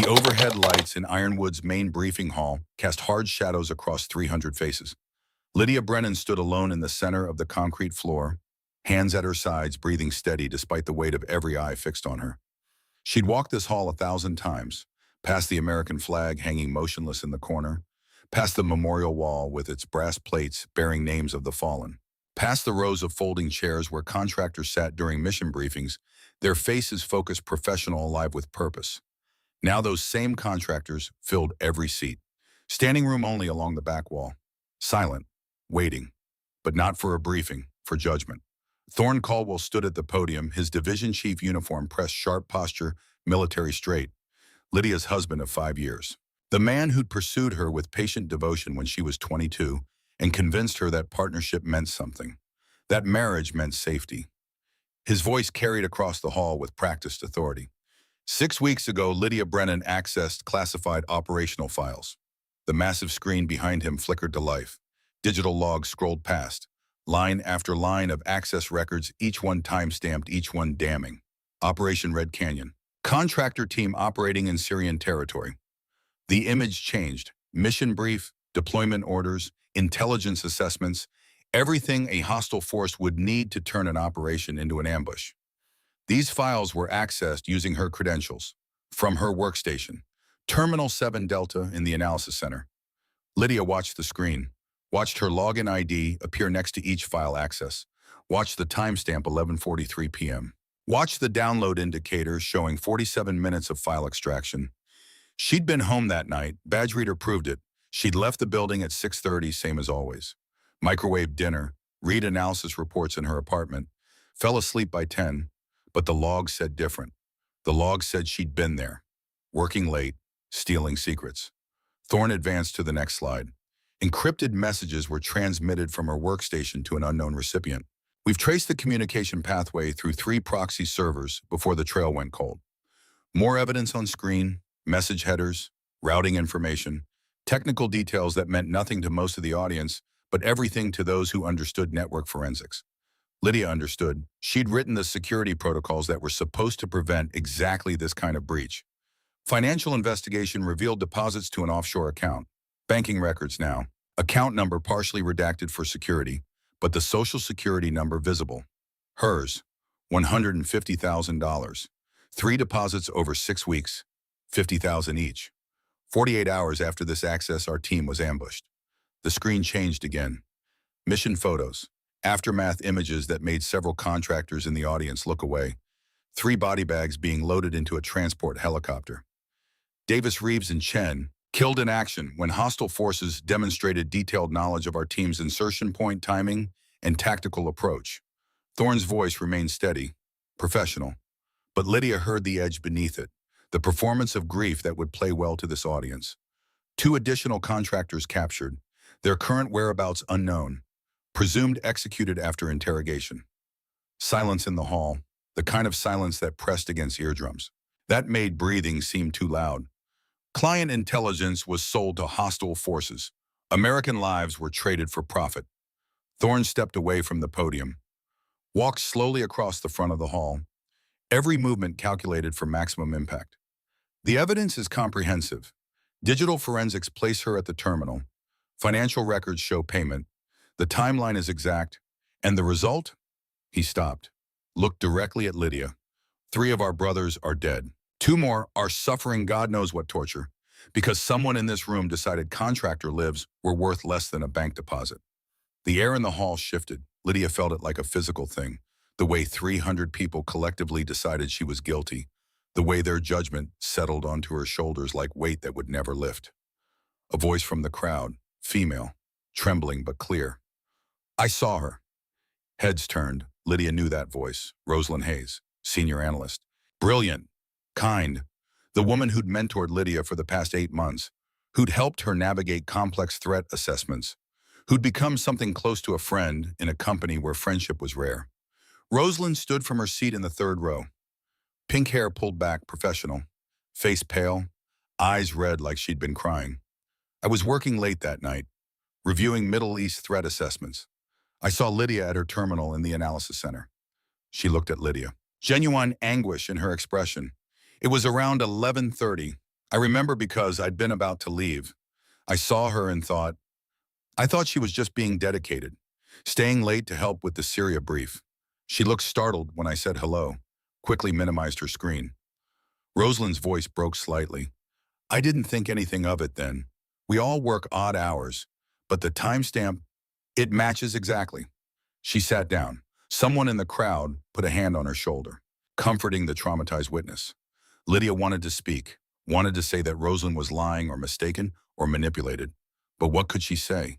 The overhead lights in Ironwood's main briefing hall cast hard shadows across 300 faces. Lydia Brennan stood alone in the center of the concrete floor, hands at her sides, breathing steady despite the weight of every eye fixed on her. She'd walked this hall 1,000 times, past the American flag hanging motionless in the corner, past the memorial wall with its brass plates bearing names of the fallen, past the rows of folding chairs where contractors sat during mission briefings, their faces focused, professional, alive with purpose. Now those same contractors filled every seat, standing room only along the back wall, silent, waiting, but not for a briefing, for judgment. Thorne Caldwell stood at the podium, his division chief uniform pressed, sharp posture, military straight. Lydia's husband of 5 years. The man who'd pursued her with patient devotion when she was 22 and convinced her that partnership meant something, that marriage meant safety. His voice carried across the hall with practiced authority. 6 weeks ago, Lydia Brennan accessed classified operational files. The massive screen behind him flickered to life. Digital logs scrolled past, line after line of access records, each one time-stamped, each one damning. Operation Red Canyon. Contractor team operating in Syrian territory. The image changed. Mission brief, deployment orders, intelligence assessments, everything a hostile force would need to turn an operation into an ambush. These files were accessed using her credentials, from her workstation, Terminal 7 Delta in the analysis center. Lydia watched the screen, watched her login ID appear next to each file access, watched the timestamp 11:43 p.m., watched the download indicator showing 47 minutes of file extraction. She'd been home that night, badge reader proved it. She'd left the building at 6:30, same as always. Microwave dinner, read analysis reports in her apartment, fell asleep by 10, but the log said different. The log said she'd been there, working late, stealing secrets. Thorne advanced to the next slide. Encrypted messages were transmitted from her workstation to an unknown recipient. We've traced the communication pathway through 3 proxy servers before the trail went cold. More evidence on screen, message headers, routing information, technical details that meant nothing to most of the audience, but everything to those who understood network forensics. Lydia understood. She'd written the security protocols that were supposed to prevent exactly this kind of breach. Financial investigation revealed deposits to an offshore account. Banking records now. Account number partially redacted for security, but the social security number visible. Hers, $150,000. 3 deposits over 6 weeks, $50,000 each. 48 hours after this access, our team was ambushed. The screen changed again. Mission photos. Aftermath images that made several contractors in the audience look away. 3 body bags being loaded into a transport helicopter. Davis, Reeves, and Chen killed in action when hostile forces demonstrated detailed knowledge of our team's insertion point timing and tactical approach. Thorne's voice remained steady, professional, but Lydia heard the edge beneath it, the performance of grief that would play well to this audience. 2 additional contractors captured, their current whereabouts unknown, presumed executed after interrogation. Silence in the hall, the kind of silence that pressed against eardrums. That made breathing seem too loud. Client intelligence was sold to hostile forces. American lives were traded for profit. Thorne stepped away from the podium, walked slowly across the front of the hall, every movement calculated for maximum impact. The evidence is comprehensive. Digital forensics place her at the terminal. Financial records show payment. The timeline is exact. And the result? He stopped, looked directly at Lydia. 3 of our brothers are dead. 2 more are suffering God knows what torture, because someone in this room decided contractor lives were worth less than a bank deposit. The air in the hall shifted. Lydia felt it like a physical thing, the way 300 people collectively decided she was guilty, the way their judgment settled onto her shoulders like weight that would never lift. A voice from the crowd, female, trembling but clear. I saw her. Heads turned. Lydia knew that voice. Rosalind Hayes, senior analyst. Brilliant, kind, the woman who'd mentored Lydia for the past 8 months, who'd helped her navigate complex threat assessments, who'd become something close to a friend in a company where friendship was rare. Rosalind stood from her seat in the 3rd row. Pink hair pulled back, professional, face pale, eyes red like she'd been crying. I was working late that night, reviewing Middle East threat assessments. I saw Lydia at her terminal in the analysis center. She looked at Lydia. Genuine anguish in her expression. It was around 11:30. I remember because I'd been about to leave. I saw her and I thought she was just being dedicated, staying late to help with the Syria brief. She looked startled when I said hello, quickly minimized her screen. Rosalind's voice broke slightly. I didn't think anything of it then. We all work odd hours, but the timestamp, it matches exactly. She sat down. Someone in the crowd put a hand on her shoulder, comforting the traumatized witness. Lydia wanted to speak, wanted to say that Rosalind was lying or mistaken or manipulated. But what could she say?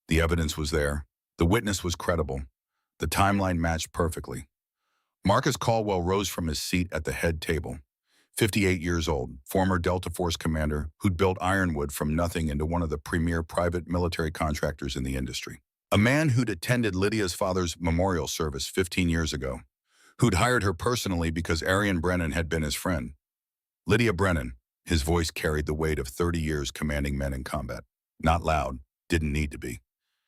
The evidence was there. The witness was credible. The timeline matched perfectly. Marcus Caldwell rose from his seat at the head table. 58 years old, former Delta Force commander who'd built Ironwood from nothing into one of the premier private military contractors in the industry. A man who'd attended Lydia's father's memorial service 15 years ago, who'd hired her personally because Arian Brennan had been his friend. Lydia Brennan, his voice carried the weight of 30 years commanding men in combat. Not loud, didn't need to be.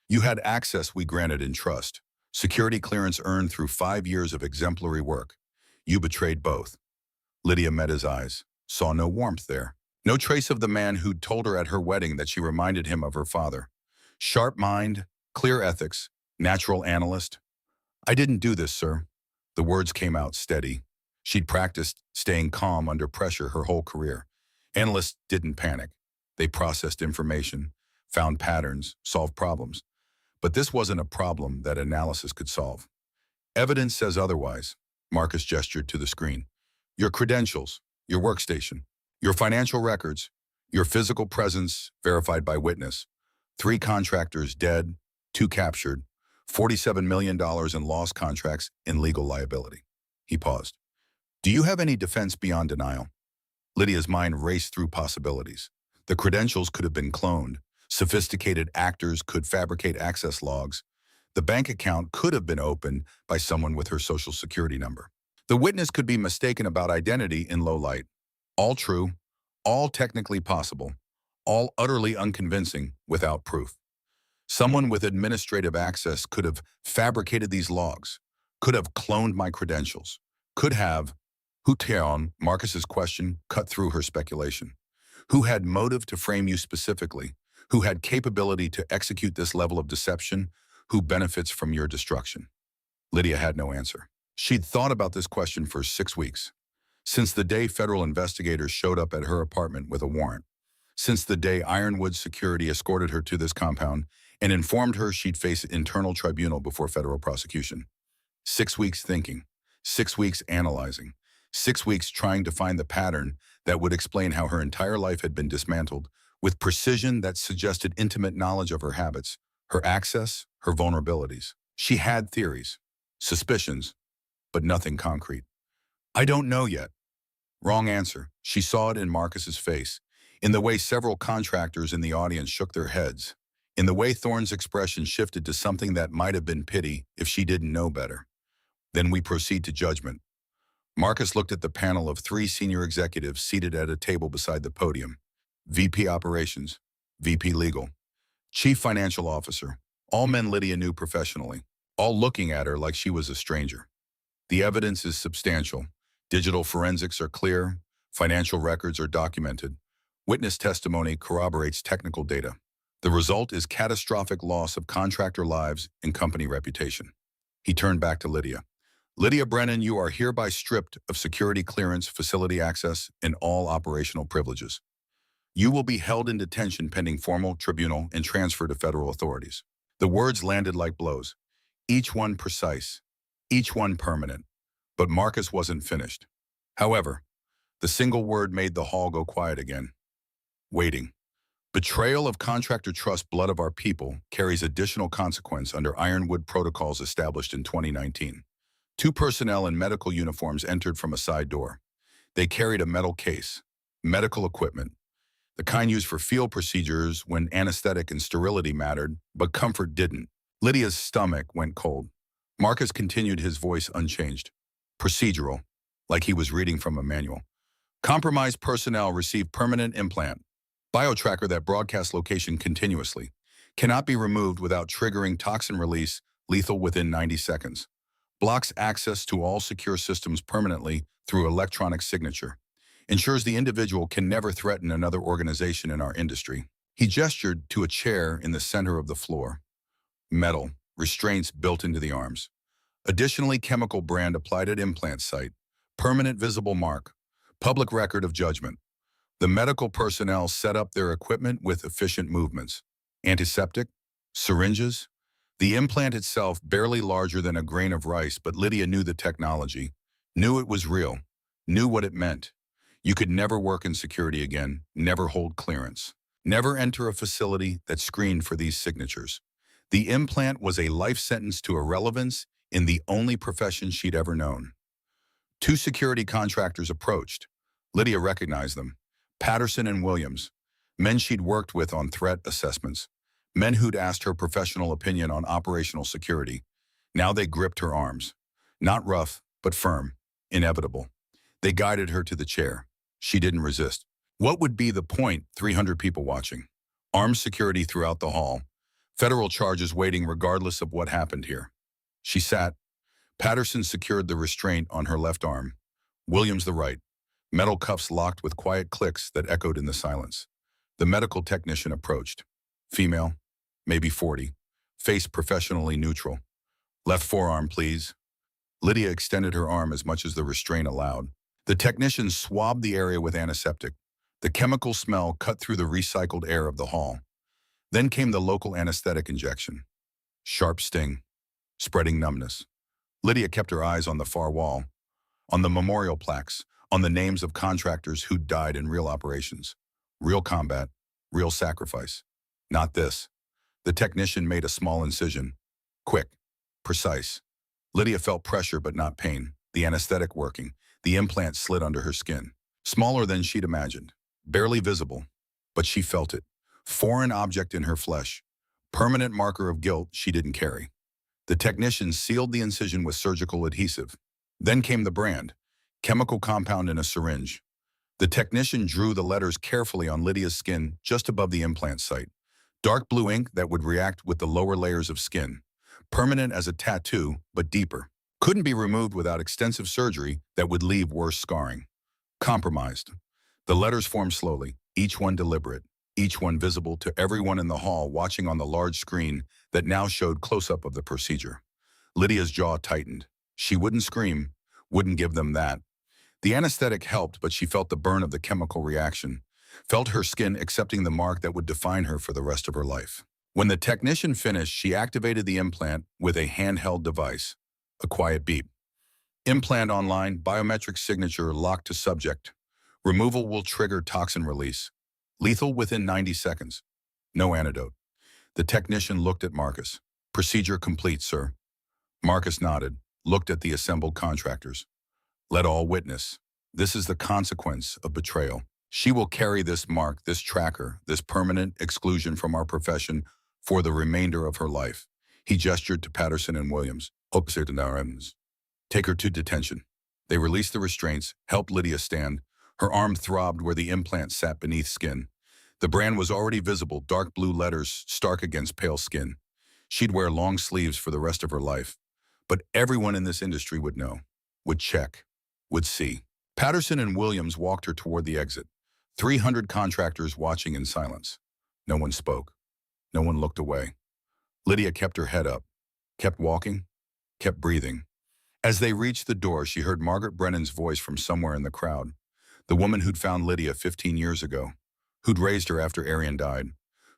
You had access we granted in trust. Security clearance earned through 5 years of exemplary work. You betrayed both. Lydia met his eyes, saw no warmth there. No trace of the man who'd told her at her wedding that she reminded him of her father. Sharp mind, clear ethics, natural analyst. I didn't do this, sir. The words came out steady. She'd practiced staying calm under pressure her whole career. Analysts didn't panic. They processed information, found patterns, solved problems. But this wasn't a problem that analysis could solve. Evidence says otherwise. Marcus gestured to the screen. Your credentials, your workstation, your financial records, your physical presence verified by witness. 3 contractors dead, 2 captured, $47 million in lost contracts in legal liability. He paused. Do you have any defense beyond denial? Lydia's mind raced through possibilities. The credentials could have been cloned. Sophisticated actors could fabricate access logs. The bank account could have been opened by someone with her social security number. The witness could be mistaken about identity in low light. All true, all technically possible, all utterly unconvincing without proof. Someone with administrative access could have fabricated these logs, could have cloned my credentials, could have. Huteon, Marcus's question, cut through her speculation. Who had motive to frame you specifically? Who had capability to execute this level of deception? Who benefits from your destruction? Lydia had no answer. She'd thought about this question for 6 weeks. Since the day federal investigators showed up at her apartment with a warrant. Since the day Ironwood security escorted her to this compound and informed her she'd face internal tribunal before federal prosecution. 6 weeks thinking. 6 weeks analyzing. 6 weeks trying to find the pattern that would explain how her entire life had been dismantled with precision that suggested intimate knowledge of her habits, her access, her vulnerabilities. She had theories, suspicions, but nothing concrete. I don't know yet. Wrong answer. She saw it in Marcus's face, in the way several contractors in the audience shook their heads, in the way Thorne's expression shifted to something that might have been pity if she didn't know better. Then we proceed to judgment. Marcus looked at the panel of 3 senior executives seated at a table beside the podium. VP Operations, VP Legal, Chief Financial Officer, all men Lydia knew professionally, all looking at her like she was a stranger. The evidence is substantial. Digital forensics are clear. Financial records are documented. Witness testimony corroborates technical data. The result is catastrophic loss of contractor lives and company reputation. He turned back to Lydia. Lydia Brennan, you are hereby stripped of security clearance, facility access, and all operational privileges. You will be held in detention pending formal tribunal and transferred to federal authorities. The words landed like blows, each one precise, each one permanent. But Marcus wasn't finished. However, the single word made the hall go quiet again. Waiting. Betrayal of contractor trust blood of our people carries additional consequence under Ironwood protocols established in 2019. 2 personnel in medical uniforms entered from a side door. They carried a metal case, medical equipment, the kind used for field procedures when anesthetic and sterility mattered, but comfort didn't. Lydia's stomach went cold. Marcus continued, his voice unchanged. Procedural, like he was reading from a manual. Compromised personnel receive permanent implant. Biotracker that broadcasts location continuously. Cannot be removed without triggering toxin release, lethal within 90 seconds. Blocks access to all secure systems permanently through electronic signature. ensures the individual can never threaten another organization in our industry. He gestured to a chair in the center of the floor. Metal, restraints built into the arms. Additionally, chemical brand applied at implant site. Permanent visible mark. Public record of judgment. The medical personnel set up their equipment with efficient movements. Antiseptic, syringes. The implant itself barely larger than a grain of rice, but Lydia knew the technology, knew it was real, knew what it meant. You could never work in security again, never hold clearance, never enter a facility that screened for these signatures. The implant was a life sentence to irrelevance in the only profession she'd ever known. Two security contractors approached. Lydia recognized them. Patterson and Williams, men she'd worked with on threat assessments, men who'd asked her professional opinion on operational security. Now they gripped her arms. Not rough, but firm, inevitable. They guided her to the chair. She didn't resist. What would be the point? 300 people watching. Armed security throughout the hall. Federal charges waiting regardless of what happened here. She sat. Patterson secured the restraint on her left arm. Williams the right. Metal cuffs locked with quiet clicks that echoed in the silence. The medical technician approached. Female, maybe 40. Face professionally neutral. Left forearm, please. Lydia extended her arm as much as the restraint allowed. The technician swabbed the area with antiseptic. The chemical smell cut through the recycled air of the hall. Then came the local anesthetic injection. Sharp sting. Spreading numbness. Lydia kept her eyes on the far wall, on the memorial plaques, on the names of contractors who'd died in real operations. Real combat, real sacrifice. Not this. The technician made a small incision. Quick, precise. Lydia felt pressure but not pain. The anesthetic working. The implant slid under her skin. Smaller than she'd imagined. Barely visible. But she felt it. Foreign object in her flesh. Permanent marker of guilt she didn't carry. The technician sealed the incision with surgical adhesive. Then came the brand. Chemical compound in a syringe. The technician drew the letters carefully on Lydia's skin just above the implant site. Dark blue ink that would react with the lower layers of skin. Permanent as a tattoo, but deeper. Couldn't be removed without extensive surgery that would leave worse scarring. Compromised. The letters formed slowly, each one deliberate, each one visible to everyone in the hall watching on the large screen that now showed close-up of the procedure. Lydia's jaw tightened. She wouldn't scream, wouldn't give them that. The anesthetic helped, but she felt the burn of the chemical reaction, felt her skin accepting the mark that would define her for the rest of her life. When the technician finished, she activated the implant with a handheld device. A quiet beep. Implant online, biometric signature locked to subject. Removal will trigger toxin release. Lethal within 90 seconds. No antidote. The technician looked at Marcus. Procedure complete, sir. Marcus nodded, looked at the assembled contractors. Let all witness. This is the consequence of betrayal. She will carry this mark, this tracker, this permanent exclusion from our profession for the remainder of her life. He gestured to Patterson and Williams. Take her to detention. They released the restraints, helped Lydia stand. Her arm throbbed where the implant sat beneath skin. The brand was already visible, dark blue letters stark against pale skin. She'd wear long sleeves for the rest of her life. But everyone in this industry would know, would check, would see. Patterson and Williams walked her toward the exit. 300 contractors watching in silence. No one spoke. No one looked away. Lydia kept her head up, kept walking, kept breathing. As they reached the door, she heard Margaret Brennan's voice from somewhere in the crowd. The woman who'd found Lydia 15 years ago, who'd raised her after Arian died,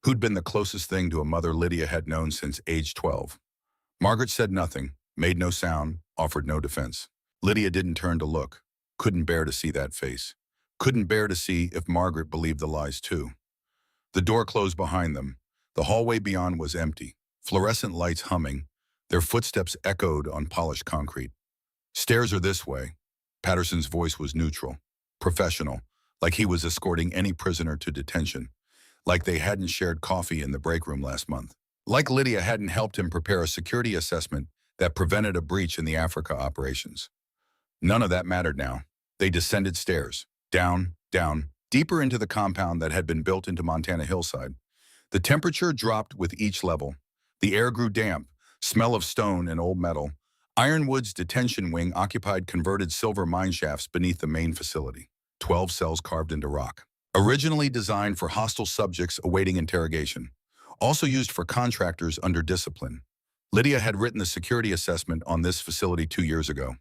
who'd been the closest thing to a mother Lydia had known since age 12. Margaret said nothing, made no sound, offered no defense. Lydia didn't turn to look, couldn't bear to see that face, couldn't bear to see if Margaret believed the lies too. The door closed behind them. The hallway beyond was empty, fluorescent lights humming. Their footsteps echoed on polished concrete. Stairs are this way. Patterson's voice was neutral, professional, like he was escorting any prisoner to detention, like they hadn't shared coffee in the break room last month, like Lydia hadn't helped him prepare a security assessment that prevented a breach in the Africa operations. None of that mattered now. They descended stairs, down, down, deeper into the compound that had been built into Montana hillside. The temperature dropped with each level. The air grew damp, smell of stone and old metal. Ironwood's detention wing occupied converted silver mine shafts beneath the main facility. 12 cells carved into rock. Originally designed for hostile subjects awaiting interrogation. Also used for contractors under discipline. Lydia had written the security assessment on this facility 2 years ago,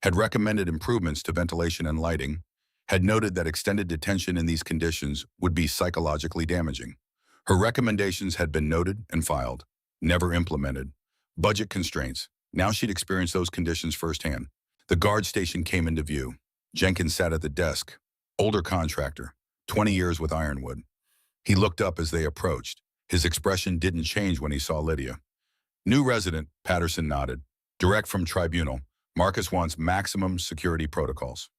had recommended improvements to ventilation and lighting, had noted that extended detention in these conditions would be psychologically damaging. Her recommendations had been noted and filed, never implemented. Budget constraints. Now she'd experienced those conditions firsthand. The guard station came into view. Jenkins sat at the desk. Older contractor, 20 years with Ironwood. He looked up as they approached. His expression didn't change when he saw Lydia. New resident, Patterson nodded. Direct from tribunal. Marcus wants maximum security protocols.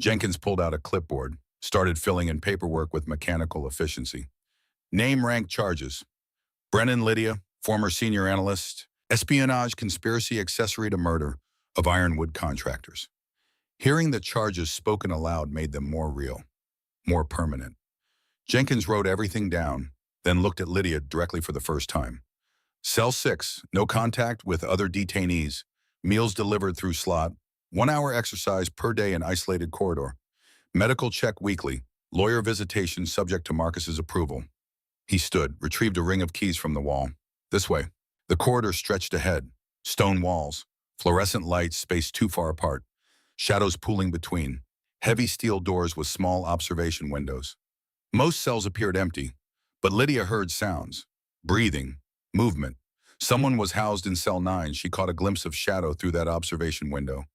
Jenkins pulled out a clipboard, started filling in paperwork with mechanical efficiency. Name, rank, charges. Brennan Lydia, former senior analyst, espionage, conspiracy, accessory to murder of Ironwood contractors. Hearing the charges spoken aloud made them more real, more permanent. Jenkins wrote everything down, then looked at Lydia directly for the first time. Cell 6, no contact with other detainees, meals delivered through slot, 1 hour exercise per day in isolated corridor, medical check weekly, lawyer visitation subject to Marcus's approval. He stood, retrieved a ring of keys from the wall. This way. The corridor stretched ahead. Stone walls, fluorescent lights spaced too far apart, shadows pooling between, heavy steel doors with small observation windows. Most cells appeared empty, but Lydia heard sounds, breathing, movement. Someone was housed in cell 9. She caught a glimpse of shadow through that observation window.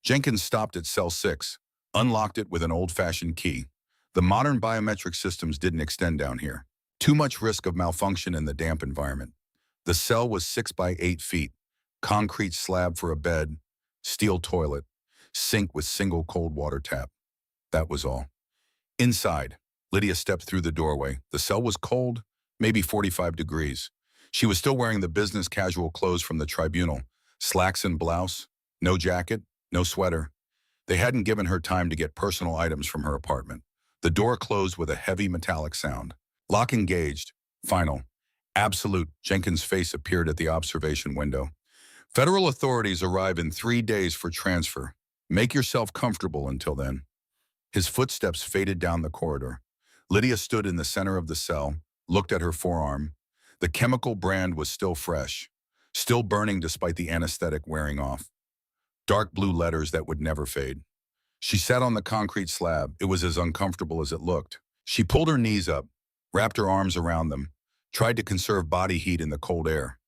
Jenkins stopped at cell 6, unlocked it with an old-fashioned key. The modern biometric systems didn't extend down here. Too much risk of malfunction in the damp environment. The cell was 6 by 8 feet, concrete slab for a bed, steel toilet, sink with single cold water tap. That was all. Inside, Lydia stepped through the doorway. The cell was cold, maybe 45 degrees. She was still wearing the business casual clothes from the tribunal, slacks and blouse, no jacket, no sweater. They hadn't given her time to get personal items from her apartment. The door closed with a heavy metallic sound. Lock engaged. Final. Absolute. Jenkins' face appeared at the observation window. Federal authorities arrive in 3 days for transfer. Make yourself comfortable until then. His footsteps faded down the corridor. Lydia stood in the center of the cell, looked at her forearm. The chemical brand was still fresh, still burning despite the anesthetic wearing off. Dark blue letters that would never fade. She sat on the concrete slab. It was as uncomfortable as it looked. She pulled her knees up, wrapped her arms around them, tried to conserve body heat in the cold air.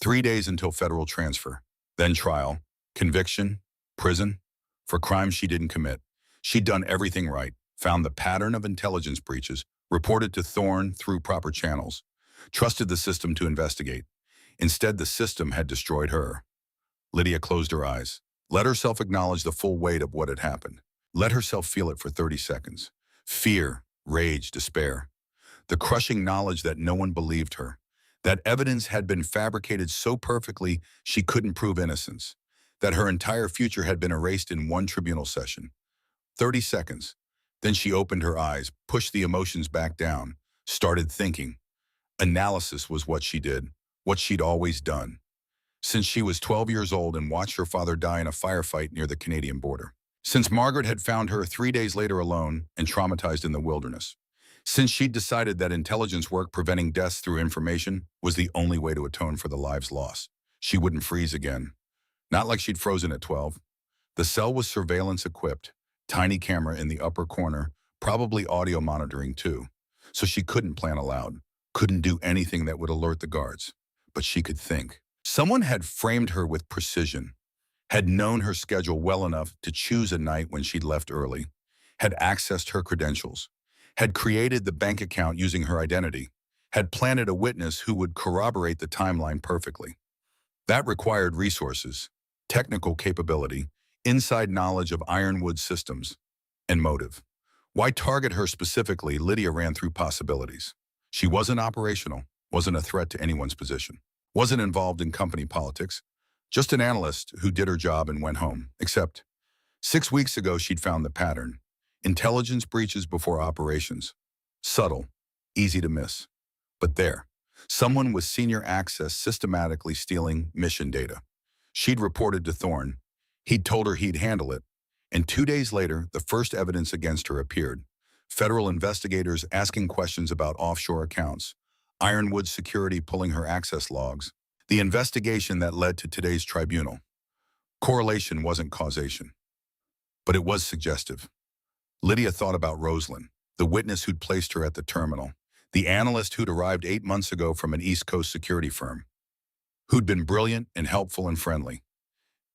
3 days until federal transfer, then trial, conviction, prison, for crimes she didn't commit. She'd done everything right, found the pattern of intelligence breaches, reported to Thorne through proper channels, trusted the system to investigate. Instead, the system had destroyed her. Lydia closed her eyes, let herself acknowledge the full weight of what had happened. Let herself feel it for 30 seconds. Fear, rage, despair. The crushing knowledge that no one believed her, that evidence had been fabricated so perfectly she couldn't prove innocence, that her entire future had been erased in one tribunal session. 30 seconds. Then she opened her eyes, pushed the emotions back down, started thinking. Analysis was what she did, what she'd always done, since she was 12 years old and watched her father die in a firefight near the Canadian border. Since Margaret had found her 3 days later alone and traumatized in the wilderness. Since she'd decided that intelligence work preventing deaths through information was the only way to atone for the lives lost. She wouldn't freeze again. Not like she'd frozen at 12. The cell was surveillance equipped, tiny camera in the upper corner, probably audio monitoring too. So she couldn't plan aloud, couldn't do anything that would alert the guards. But she could think. Someone had framed her with precision, had known her schedule well enough to choose a night when she'd left early, had accessed her credentials, had created the bank account using her identity, had planted a witness who would corroborate the timeline perfectly. That required resources, technical capability, inside knowledge of Ironwood systems, and motive. Why target her specifically? Lydia ran through possibilities. She wasn't operational, wasn't a threat to anyone's position, wasn't involved in company politics, just an analyst who did her job and went home. Except 6 weeks ago she'd found the pattern. Intelligence breaches before operations. Subtle, easy to miss. But there, someone with senior access systematically stealing mission data. She'd reported to Thorne. He'd told her he'd handle it, And 2 days later, the first evidence against her appeared. Federal investigators asking questions about offshore accounts. Ironwood Security pulling her access logs. The investigation that led to today's tribunal. Correlation wasn't causation, but it was suggestive. Lydia thought about Rosalind, the witness who'd placed her at the terminal, the analyst who'd arrived 8 months ago from an East Coast security firm, who'd been brilliant and helpful and friendly.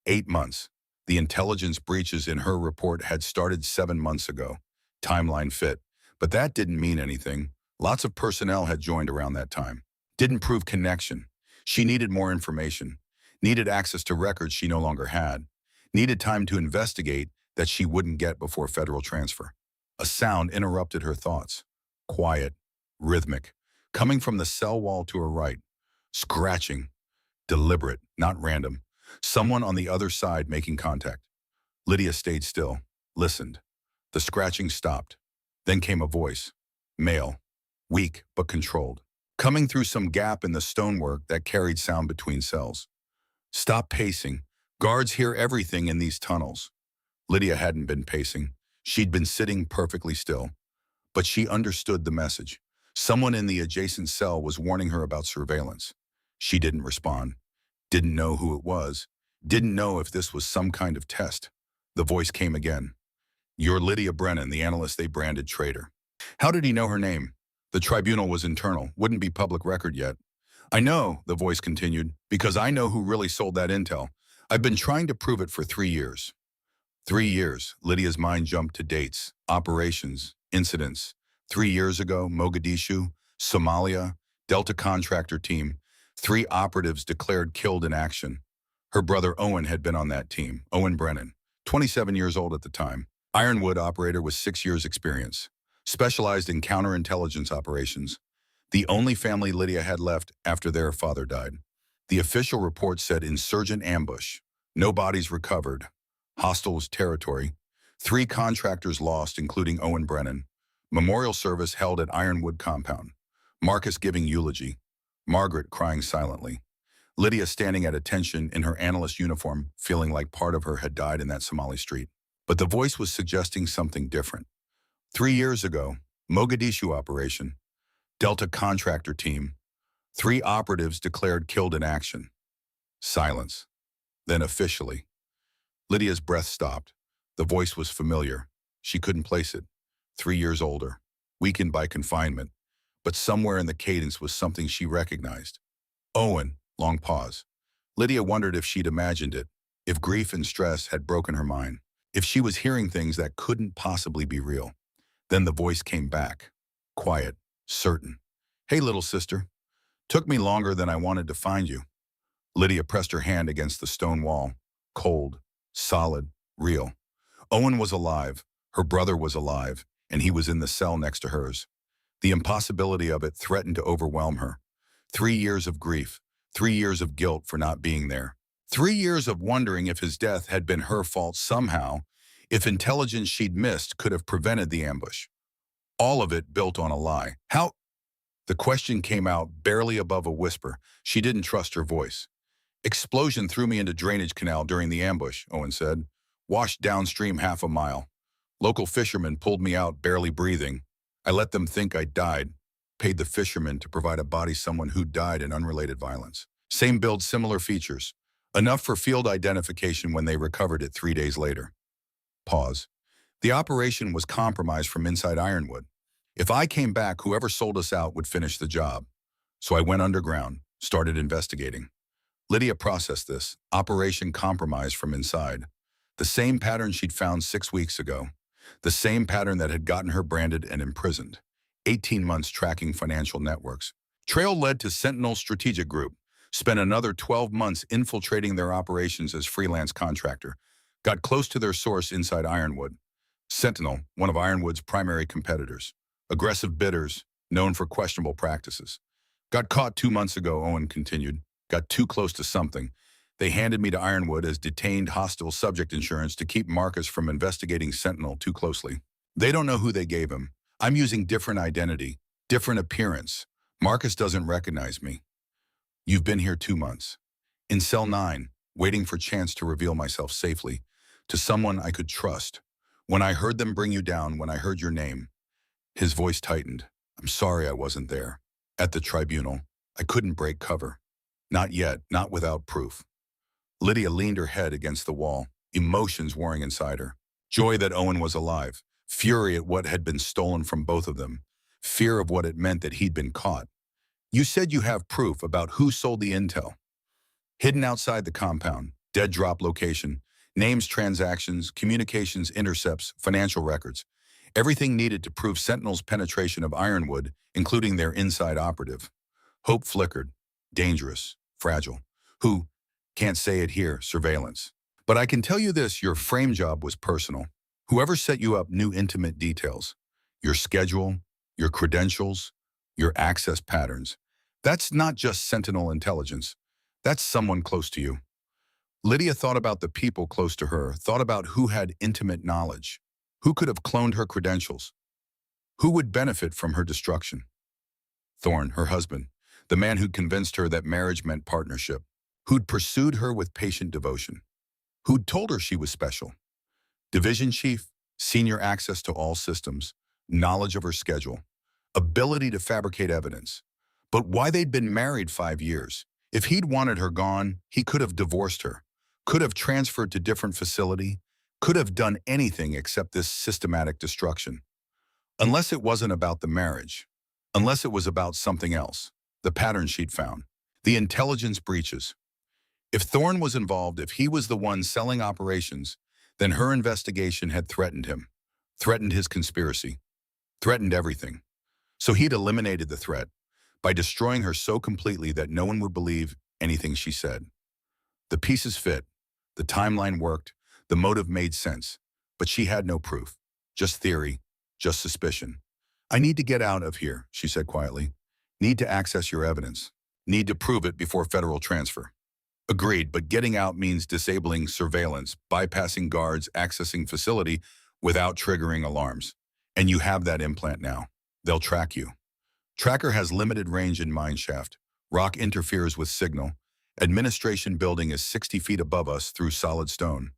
8 months. The intelligence breaches in her report had started 7 months ago. Timeline fit. But that didn't mean anything. Lots of personnel had joined around that time. Didn't prove connection. She needed more information. Needed access to records she no longer had. Needed time to investigate that she wouldn't get before federal transfer. A sound interrupted her thoughts. Quiet, rhythmic, coming from the cell wall to her right. Scratching. Deliberate, not random. Someone on the other side making contact. Lydia stayed still, listened. The scratching stopped. Then came a voice. Male. Weak, but controlled. Coming through some gap in the stonework that carried sound between cells. Stop pacing. Guards hear everything in these tunnels. Lydia hadn't been pacing. She'd been sitting perfectly still. But she understood the message. Someone in the adjacent cell was warning her about surveillance. She didn't respond. Didn't know who it was. Didn't know if this was some kind of test. The voice came again. You're Lydia Brennan, the analyst they branded traitor. How did he know her name? The tribunal was internal, wouldn't be public record yet. I know, the voice continued, because I know who really sold that intel. I've been trying to prove it for 3 years. 3 years, Lydia's mind jumped to dates, operations, incidents. 3 years ago, Mogadishu, Somalia, Delta contractor team. 3 operatives declared killed in action. Her brother Owen had been on that team, Owen Brennan, 27 years old at the time. Ironwood operator with 6 years experience. Specialized in counterintelligence operations. The only family Lydia had left after their father died. The official report said insurgent ambush. No bodies recovered. Hostile territory. 3 contractors lost, including Owen Brennan. Memorial service held at Ironwood compound. Marcus giving eulogy. Margaret crying silently. Lydia standing at attention in her analyst uniform, feeling like part of her had died in that Somali street. But the voice was suggesting something different. 3 years ago, Mogadishu operation. Delta contractor team. 3 operatives declared killed in action. Silence. Then officially. Lydia's breath stopped. The voice was familiar. She couldn't place it. 3 years older. Weakened by confinement. But somewhere in the cadence was something she recognized. Owen, long pause. Lydia wondered if she'd imagined it, if grief and stress had broken her mind, if she was hearing things that couldn't possibly be real. Then the voice came back, quiet, certain. Hey, little sister. Took me longer than I wanted to find you. Lydia pressed her hand against the stone wall, cold, solid, real. Owen was alive, her brother was alive, and he was in the cell next to hers. The impossibility of it threatened to overwhelm her. 3 years of grief, 3 years of guilt for not being there. 3 years of wondering if his death had been her fault somehow, if intelligence she'd missed could have prevented the ambush. All of it built on a lie. How? The question came out barely above a whisper. She didn't trust her voice. Explosion threw me into drainage canal during the ambush, Owen said. Washed downstream half a mile. Local fishermen pulled me out barely breathing. I let them think I died. Paid the fishermen to provide a body someone who died in unrelated violence. Same build, similar features. Enough for field identification when they recovered it 3 days later. Pause. The operation was compromised from inside Ironwood. If I came back, whoever sold us out would finish the job. So I went underground, started investigating. Lydia processed this. Operation compromised from inside. The same pattern she'd found 6 weeks ago. The same pattern that had gotten her branded and imprisoned. 18 months tracking financial networks. Trail led to Sentinel Strategic Group. Spent another 12 months infiltrating their operations as freelance contractor. Got close to their source inside Ironwood. Sentinel, one of Ironwood's primary competitors. Aggressive bidders, known for questionable practices. Got caught 2 months ago, Owen continued. Got too close to something. They handed me to Ironwood as detained hostile subject insurance to keep Marcus from investigating Sentinel too closely. They don't know who they gave him. I'm using different identity, different appearance. Marcus doesn't recognize me. You've been here 2 months. In cell 9, waiting for chance to reveal myself safely. to someone I could trust. When I heard them bring you down, when I heard your name, his voice tightened. I'm sorry I wasn't there. At the tribunal, I couldn't break cover. Not yet, not without proof. Lydia leaned her head against the wall, emotions warring inside her. Joy that Owen was alive, fury at what had been stolen from both of them, fear of what it meant that he'd been caught. You said you have proof about who sold the intel. Hidden outside the compound, dead drop location, names, transactions, communications, intercepts, financial records. Everything needed to prove Sentinel's penetration of Ironwood, including their inside operative. Hope flickered. Dangerous. Fragile. Who? Can't say it here. Surveillance. But I can tell you this, your frame job was personal. Whoever set you up knew intimate details. Your schedule, your credentials, your access patterns. That's not just Sentinel intelligence. That's someone close to you. Lydia thought about the people close to her, thought about who had intimate knowledge, who could have cloned her credentials, who would benefit from her destruction. Thorne, her husband, the man who'd convinced her that marriage meant partnership, who'd pursued her with patient devotion, who'd told her she was special. Division chief, senior access to all systems, knowledge of her schedule, ability to fabricate evidence. But why they'd been married 5 years? If he'd wanted her gone, he could have divorced her, could have transferred to different facility, could have done anything except this systematic destruction. Unless it wasn't about the marriage, unless it was about something else, the pattern she'd found, the intelligence breaches. If Thorne was involved, if he was the one selling operations, then her investigation had threatened him, threatened his conspiracy, threatened everything. So he'd eliminated the threat by destroying her so completely that no one would believe anything she said. The pieces fit, the timeline worked, the motive made sense, but she had no proof, just theory, just suspicion. I need to get out of here, she said quietly. Need to access your evidence. Need to prove it before federal transfer. Agreed, but getting out means disabling surveillance, bypassing guards, accessing facility without triggering alarms. And you have that implant now. They'll track you. Tracker has limited range in mineshaft. Rock interferes with signal. Administration building is 60 feet above us through solid stone.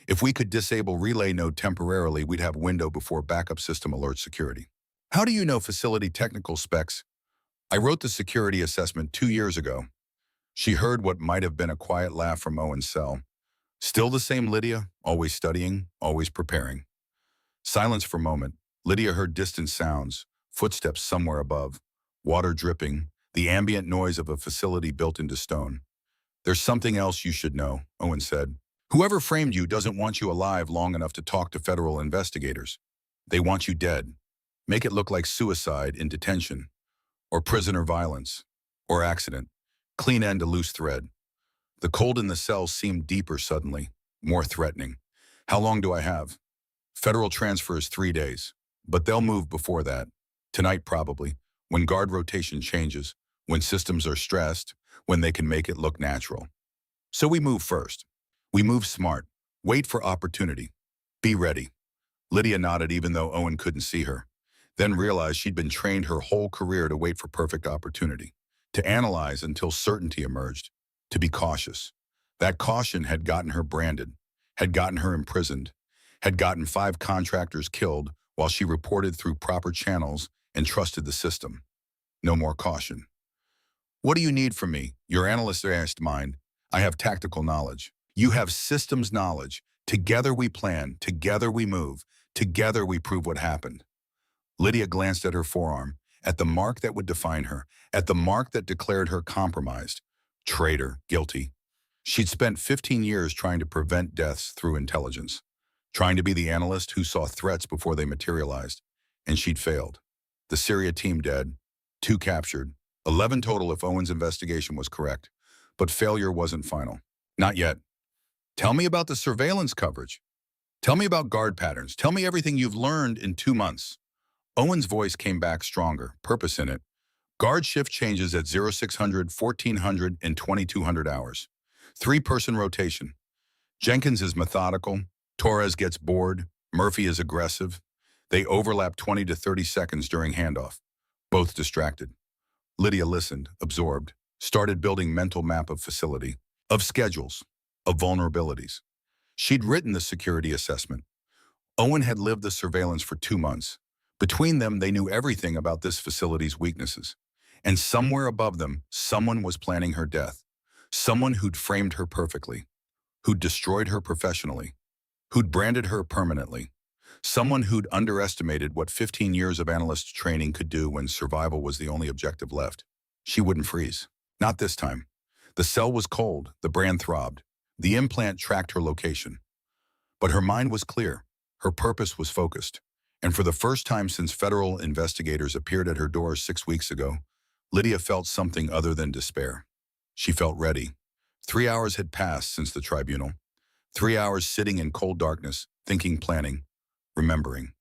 If we could disable relay node temporarily, we'd have window before backup system alert security. How do you know facility technical specs? I wrote the security assessment 2 years ago. She heard what might have been a quiet laugh from Owen's cell. Still the same Lydia, always studying, always preparing. Silence for a moment. Lydia heard distant sounds, footsteps somewhere above, water dripping, the ambient noise of a facility built into stone. There's something else you should know, Owen said. Whoever framed you doesn't want you alive long enough to talk to federal investigators. They want you dead. Make it look like suicide in detention, or prisoner violence, or accident. Clean end to loose thread. The cold in the cell seemed deeper suddenly, more threatening. How long do I have? Federal transfer is 3 days, but they'll move before that. Tonight probably, when guard rotation changes, when systems are stressed, when they can make it look natural. So we move first. We move smart. Wait for opportunity. Be ready. Lydia nodded even though Owen couldn't see her, then realized she'd been trained her whole career to wait for perfect opportunity, to analyze until certainty emerged, to be cautious. That caution had gotten her branded, had gotten her imprisoned, had gotten 5 contractors killed while she reported through proper channels and trusted the system. No more caution. What do you need from me? Your analyst asked mine. I have tactical knowledge. You have systems knowledge. Together we plan, together we move, together we prove what happened. Lydia glanced at her forearm, at the mark that would define her, at the mark that declared her compromised. Traitor, guilty. She'd spent 15 years trying to prevent deaths through intelligence, trying to be the analyst who saw threats before they materialized, and she'd failed. The Syria team dead, 2 captured, 11 total if Owen's investigation was correct, but failure wasn't final. Not yet. Tell me about the surveillance coverage. Tell me about guard patterns. Tell me everything you've learned in 2 months. Owen's voice came back stronger, purpose in it. Guard shift changes at 0600, 1400, and 2200 hours. 3-person rotation. Jenkins is methodical. Torres gets bored. Murphy is aggressive. They overlap 20 to 30 seconds during handoff. Both distracted. Lydia listened, absorbed, started building mental map of facility, of schedules, of vulnerabilities. She'd written the security assessment. Owen had lived the surveillance for 2 months. Between them, they knew everything about this facility's weaknesses. And somewhere above them, someone was planning her death. Someone who'd framed her perfectly, who'd destroyed her professionally, who'd branded her permanently. Someone who'd underestimated what 15 years of analyst training could do when survival was the only objective left. She wouldn't freeze. Not this time. The cell was cold, the brand throbbed. The implant tracked her location. But her mind was clear. Her purpose was focused. And for the first time since federal investigators appeared at her doors 6 weeks ago, Lydia felt something other than despair. She felt ready. 3 hours had passed since the tribunal. 3 hours sitting in cold darkness, thinking, planning, remembering.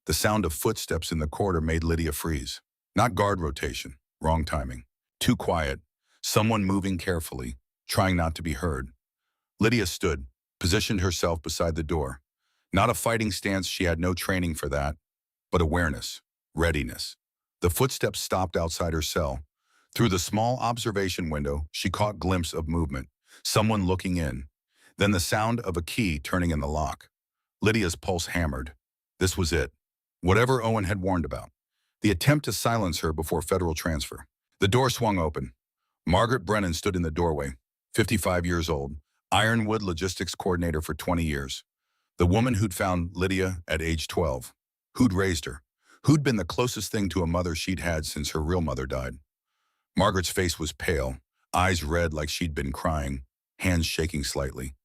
The sound of footsteps in the corridor made Lydia freeze. Not guard rotation, wrong timing. Too quiet, someone moving carefully, trying not to be heard. Lydia stood, positioned herself beside the door. Not a fighting stance, she had no training for that, but awareness, readiness. The footsteps stopped outside her cell. Through the small observation window, she caught a glimpse of movement, someone looking in. Then the sound of a key turning in the lock. Lydia's pulse hammered. This was it. Whatever Owen had warned about. The attempt to silence her before federal transfer. The door swung open. Margaret Brennan stood in the doorway, 55 years old, Ironwood logistics coordinator for 20 years. The woman who'd found Lydia at age 12, who'd raised her, who'd been the closest thing to a mother she'd had since her real mother died. Margaret's face was pale, eyes red like she'd been crying, hands shaking slightly.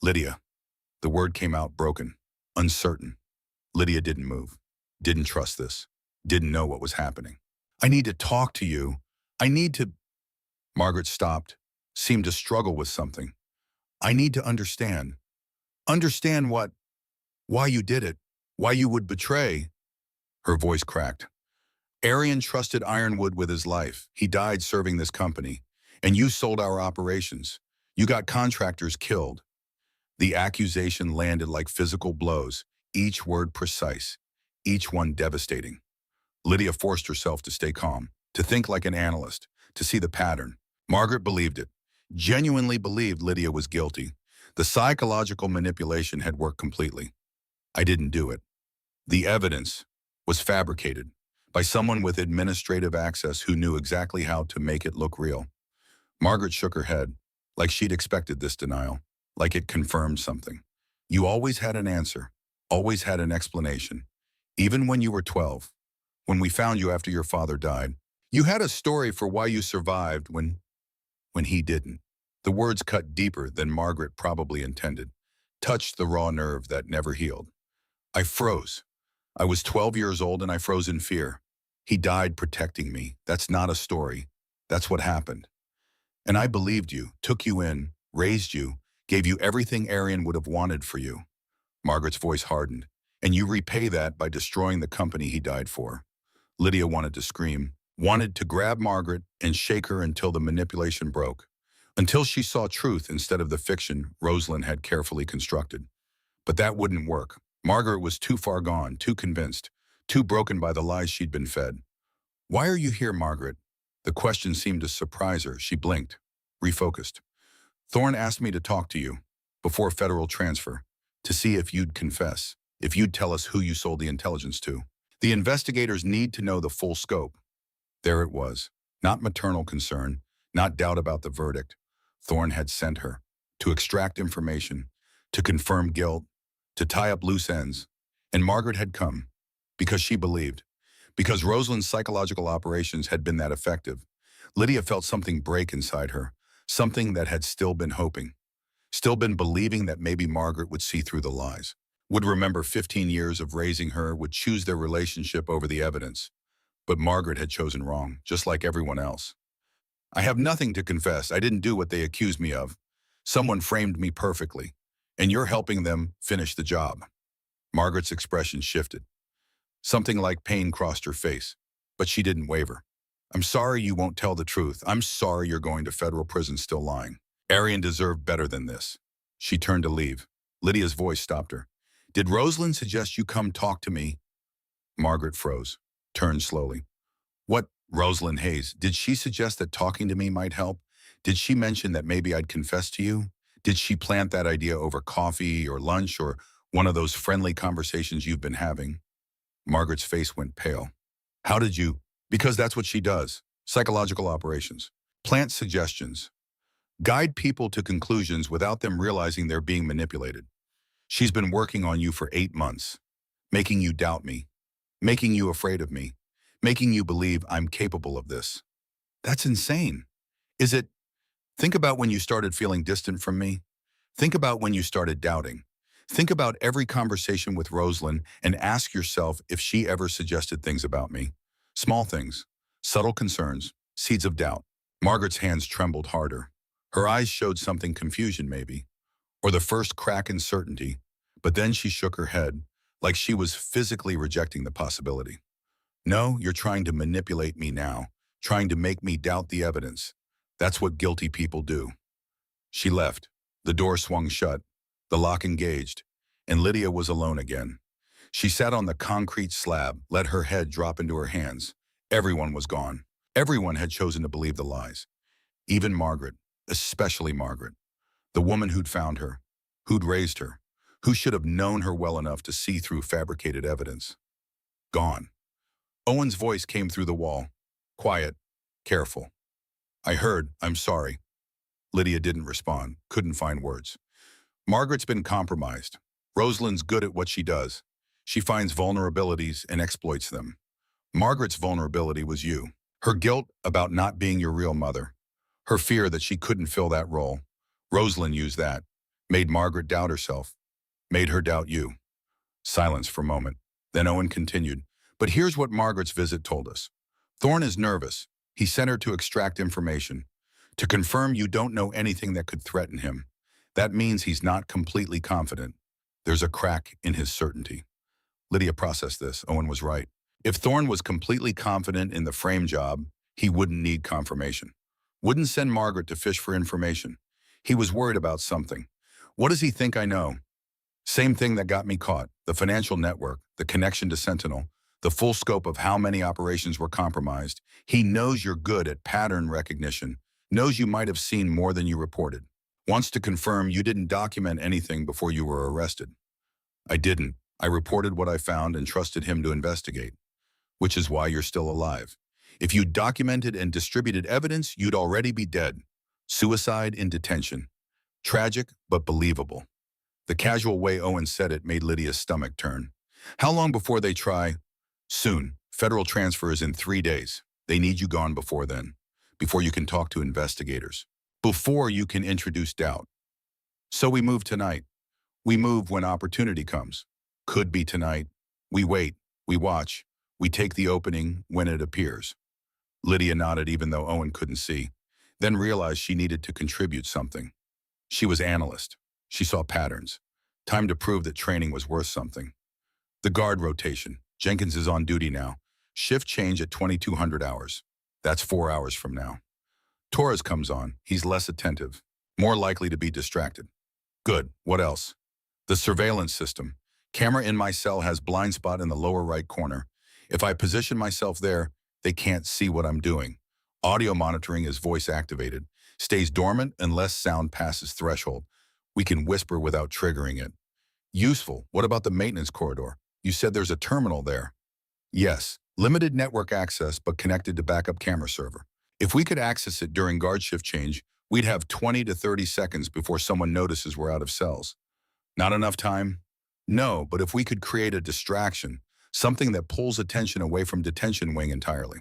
Lydia. The word came out broken, uncertain. Lydia didn't move, didn't trust this, didn't know what was happening. I need to talk to you. I need to... Margaret stopped, seemed to struggle with something. I need to understand. Understand what? Why you did it? Why you would betray? Her voice cracked. Arian trusted Ironwood with his life. He died serving this company. And you sold our operations. You got contractors killed. The accusation landed like physical blows, each word precise, each one devastating. Lydia forced herself to stay calm, to think like an analyst, to see the pattern. Margaret believed it, genuinely believed Lydia was guilty. The psychological manipulation had worked completely. I didn't do it. The evidence was fabricated by someone with administrative access who knew exactly how to make it look real. Margaret shook her head, like she'd expected this denial, like it confirmed something. You always had an answer, always had an explanation. Even when you were 12, when we found you after your father died, you had a story for why you survived when he didn't. The words cut deeper than Margaret probably intended, touched the raw nerve that never healed. I froze. I was 12 years old and I froze in fear. He died protecting me. That's not a story. That's what happened. And I believed you, took you in, raised you, gave you everything Arian would have wanted for you. Margaret's voice hardened. And you repay that by destroying the company he died for. Lydia wanted to scream, wanted to grab Margaret and shake her until the manipulation broke. Until she saw truth instead of the fiction Rosalind had carefully constructed. But that wouldn't work. Margaret was too far gone, too convinced, too broken by the lies she'd been fed. Why are you here, Margaret? The question seemed to surprise her. She blinked, refocused. Thorne asked me to talk to you, before federal transfer, to see if you'd confess, if you'd tell us who you sold the intelligence to. The investigators need to know the full scope. There it was. Not maternal concern, not doubt about the verdict. Thorne had sent her to extract information, to confirm guilt, to tie up loose ends. And Margaret had come because she believed, because Rosalind's psychological operations had been that effective. Lydia felt something break inside her, something that had still been hoping, still been believing that maybe Margaret would see through the lies, would remember 15 years of raising her, would choose their relationship over the evidence. But Margaret had chosen wrong, just like everyone else. I have nothing to confess. I didn't do what they accused me of. Someone framed me perfectly, and you're helping them finish the job. Margaret's expression shifted. Something like pain crossed her face, but she didn't waver. I'm sorry you won't tell the truth. I'm sorry you're going to federal prison still lying. Arian deserved better than this. She turned to leave. Lydia's voice stopped her. Did Rosalind suggest you come talk to me? Margaret froze, turned slowly. What, Rosalind Hayes, did she suggest that talking to me might help? Did she mention that maybe I'd confess to you? Did she plant that idea over coffee or lunch or one of those friendly conversations you've been having? Margaret's face went pale. How did you? Because that's what she does. Psychological operations. Plant suggestions. Guide people to conclusions without them realizing they're being manipulated. She's been working on you for 8 months, making you doubt me, making you afraid of me, making you believe I'm capable of this. That's insane. Is it? Think about when you started feeling distant from me. Think about when you started doubting. Think about every conversation with Rosalind and ask yourself if she ever suggested things about me. Small things, subtle concerns, seeds of doubt. Margaret's hands trembled harder. Her eyes showed something confusion maybe, or the first crack in certainty, but then she shook her head, like she was physically rejecting the possibility. No, you're trying to manipulate me now, trying to make me doubt the evidence. That's what guilty people do. She left. The door swung shut, the lock engaged, and Lydia was alone again. She sat on the concrete slab, let her head drop into her hands. Everyone was gone. Everyone had chosen to believe the lies. Even Margaret, especially Margaret, the woman who'd found her, who'd raised her, who should have known her well enough to see through fabricated evidence. Gone. Owen's voice came through the wall. Quiet, careful. I heard, I'm sorry. Lydia didn't respond, couldn't find words. Margaret's been compromised. Rosalind's good at what she does. She finds vulnerabilities and exploits them. Margaret's vulnerability was you. Her guilt about not being your real mother. Her fear that she couldn't fill that role. Rosalind used that. Made Margaret doubt herself. Made her doubt you. Silence for a moment. Then Owen continued. But here's what Margaret's visit told us. Thorne is nervous. He sent her to extract information. To confirm you don't know anything that could threaten him. That means he's not completely confident. There's a crack in his certainty. Lydia processed this. Owen was right. If Thorne was completely confident in the frame job, he wouldn't need confirmation. Wouldn't send Margaret to fish for information. He was worried about something. What does he think I know? Same thing that got me caught. The financial network, the connection to Sentinel, the full scope of how many operations were compromised. He knows you're good at pattern recognition, knows you might have seen more than you reported. Wants to confirm you didn't document anything before you were arrested. I didn't. I reported what I found and trusted him to investigate. Which is why you're still alive. If you documented and distributed evidence, you'd already be dead. Suicide in detention. Tragic, but believable. The casual way Owen said it made Lydia's stomach turn. How long before they try? Soon. Federal transfer is in 3 days. They need you gone before then. Before you can talk to investigators. Before you can introduce doubt. So we move tonight. We move when opportunity comes. Could be tonight. We wait. We watch. We take the opening when it appears. Lydia nodded even though Owen couldn't see, then realized she needed to contribute something. She was analyst. She saw patterns. Time to prove that training was worth something. The guard rotation. Jenkins is on duty now. Shift change at 2200 hours. That's 4 hours from now. Torres comes on. He's less attentive, more likely to be distracted. Good. What else? The surveillance system. Camera in my cell has blind spot in the lower right corner. If I position myself there, they can't see what I'm doing. Audio monitoring is voice activated. Stays dormant unless sound passes threshold. We can whisper without triggering it. Useful. What about the maintenance corridor? You said there's a terminal there. Yes. Limited network access but connected to backup camera server. If we could access it during guard shift change, we'd have 20 to 30 seconds before someone notices we're out of cells. Not enough time? No, but if we could create a distraction, something that pulls attention away from detention wing entirely.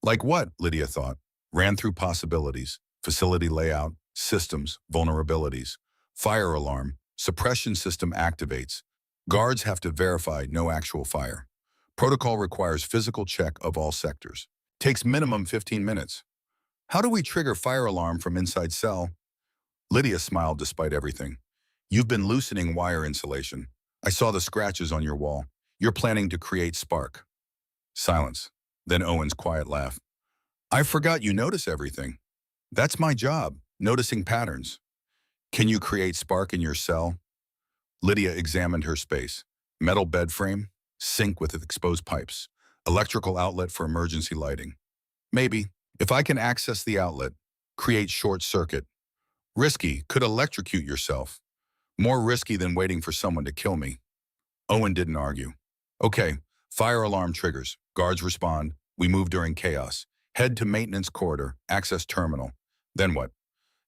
Like what, Lydia thought. Ran through possibilities, facility layout, systems, vulnerabilities, fire alarm, suppression system activates. Guards have to verify no actual fire. Protocol requires physical check of all sectors. Takes minimum 15 minutes. How do we trigger fire alarm from inside cell? Lydia smiled despite everything. You've been loosening wire insulation. I saw the scratches on your wall. You're planning to create spark. Silence. Then Owen's quiet laugh. I forgot you notice everything. That's my job, noticing patterns. Can you create spark in your cell? Lydia examined her space. Metal bed frame, sink with exposed pipes, electrical outlet for emergency lighting. Maybe, if I can access the outlet, create short circuit. Risky, could electrocute yourself. More risky than waiting for someone to kill me. Owen didn't argue. Okay, fire alarm triggers. Guards respond. We move during chaos. Head to maintenance corridor, access terminal. Then what?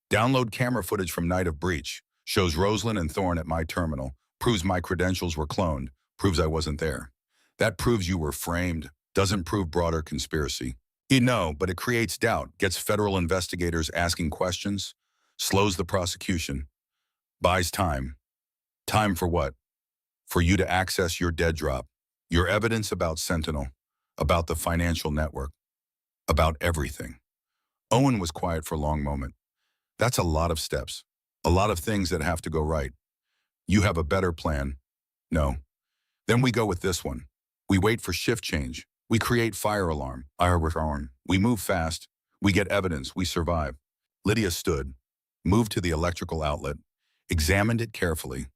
Download camera footage from night of breach. Shows Rosalind and Thorne at my terminal. Proves my credentials were cloned. Proves I wasn't there. That proves you were framed. Doesn't prove broader conspiracy. You know, but it creates doubt. Gets federal investigators asking questions. Slows the prosecution. Buys time. Time for what? For you to access your dead drop. Your evidence about Sentinel. About the financial network. About everything. Owen was quiet for a long moment. That's a lot of steps. A lot of things that have to go right. You have a better plan? No. Then we go with this one. We wait for shift change. We create fire alarm. We move fast. We get evidence. We survive. Lydia stood, moved to the electrical outlet, examined it carefully.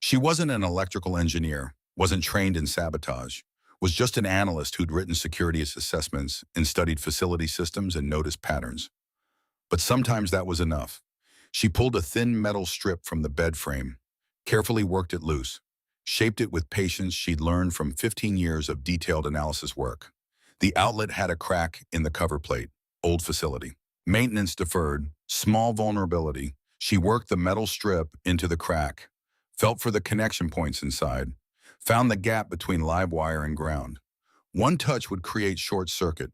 She wasn't an electrical engineer, wasn't trained in sabotage, was just an analyst who'd written security assessments and studied facility systems and noticed patterns. But sometimes that was enough. She pulled a thin metal strip from the bed frame, carefully worked it loose, shaped it with patience she'd learned from 15 years of detailed analysis work. The outlet had a crack in the cover plate, old facility. Maintenance deferred, small vulnerability. She worked the metal strip into the crack, felt for the connection points inside, found the gap between live wire and ground. One touch would create short circuit,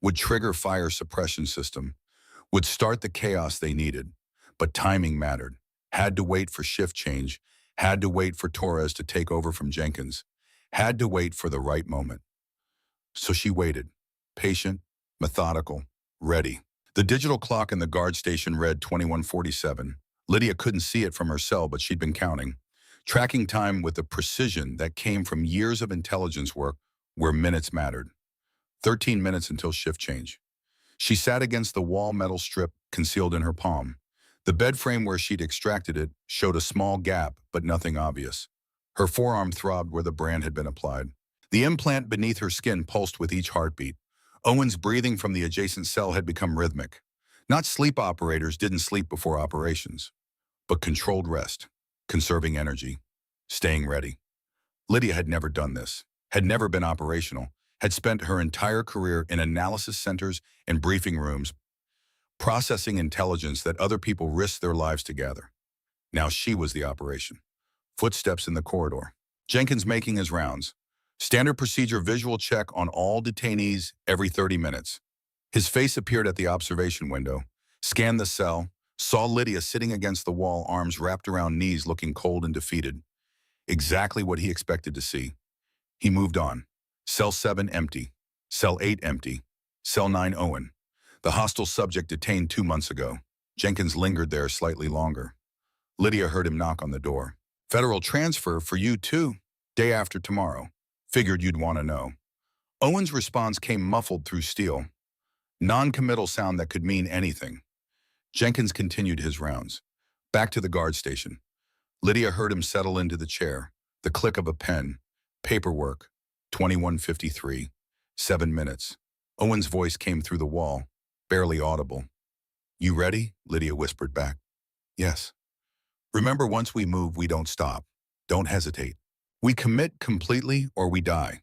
would trigger fire suppression system, would start the chaos they needed. But timing mattered. Had to wait for shift change, had to wait for Torres to take over from Jenkins, had to wait for the right moment. So she waited, patient, methodical, ready. The digital clock in the guard station read 21:47. Lydia couldn't see it from her cell, but she'd been counting, tracking time with a precision that came from years of intelligence work where minutes mattered. 13 minutes until shift change. She sat against the wall metal strip concealed in her palm. The bed frame where she'd extracted it showed a small gap, but nothing obvious. Her forearm throbbed where the brand had been applied. The implant beneath her skin pulsed with each heartbeat. Owen's breathing from the adjacent cell had become rhythmic. Not sleep operators didn't sleep before operations, but controlled rest, conserving energy, staying ready. Lydia had never done this, had never been operational, had spent her entire career in analysis centers and briefing rooms, processing intelligence that other people risked their lives to gather. Now she was the operation. Footsteps in the corridor. Jenkins making his rounds. Standard procedure visual check on all detainees every 30 minutes. His face appeared at the observation window, scanned the cell, saw Lydia sitting against the wall, arms wrapped around knees, looking cold and defeated. Exactly what he expected to see. He moved on. Cell 7 empty. Cell 8 empty. Cell 9 Owen. The hostile subject detained 2 months ago. Jenkins lingered there slightly longer. Lydia heard him knock on the door. Federal transfer for you too. Day after tomorrow. Figured you'd want to know. Owen's response came muffled through steel. Non-committal sound that could mean anything. Jenkins continued his rounds. Back to the guard station. Lydia heard him settle into the chair. The click of a pen. Paperwork. 21:53. 7 minutes. Owen's voice came through the wall, barely audible. You ready? Lydia whispered back. Yes. Remember, once we move, we don't stop. Don't hesitate. We commit completely or we die.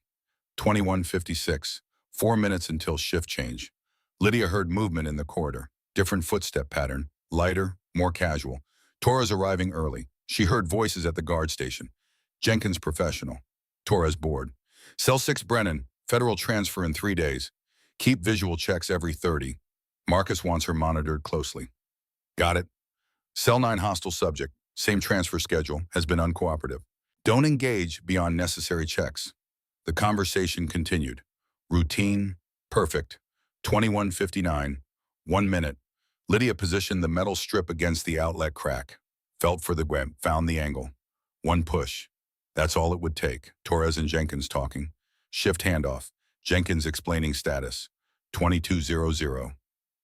21:56. 4 minutes until shift change. Lydia heard movement in the corridor. Different footstep pattern. Lighter, more casual. Torres arriving early. She heard voices at the guard station. Jenkins professional. Torres bored. Cell 6 Brennan. Federal transfer in 3 days. Keep visual checks every 30. Marcus wants her monitored closely. Got it. Cell 9 hostile subject. Same transfer schedule. Has been uncooperative. Don't engage beyond necessary checks. The conversation continued. Routine. Perfect. 21:59. 1 minute. Lydia positioned the metal strip against the outlet crack. Felt for the web. Found the angle. One push. That's all it would take. Torres and Jenkins talking. Shift handoff. Jenkins explaining status. 22:00.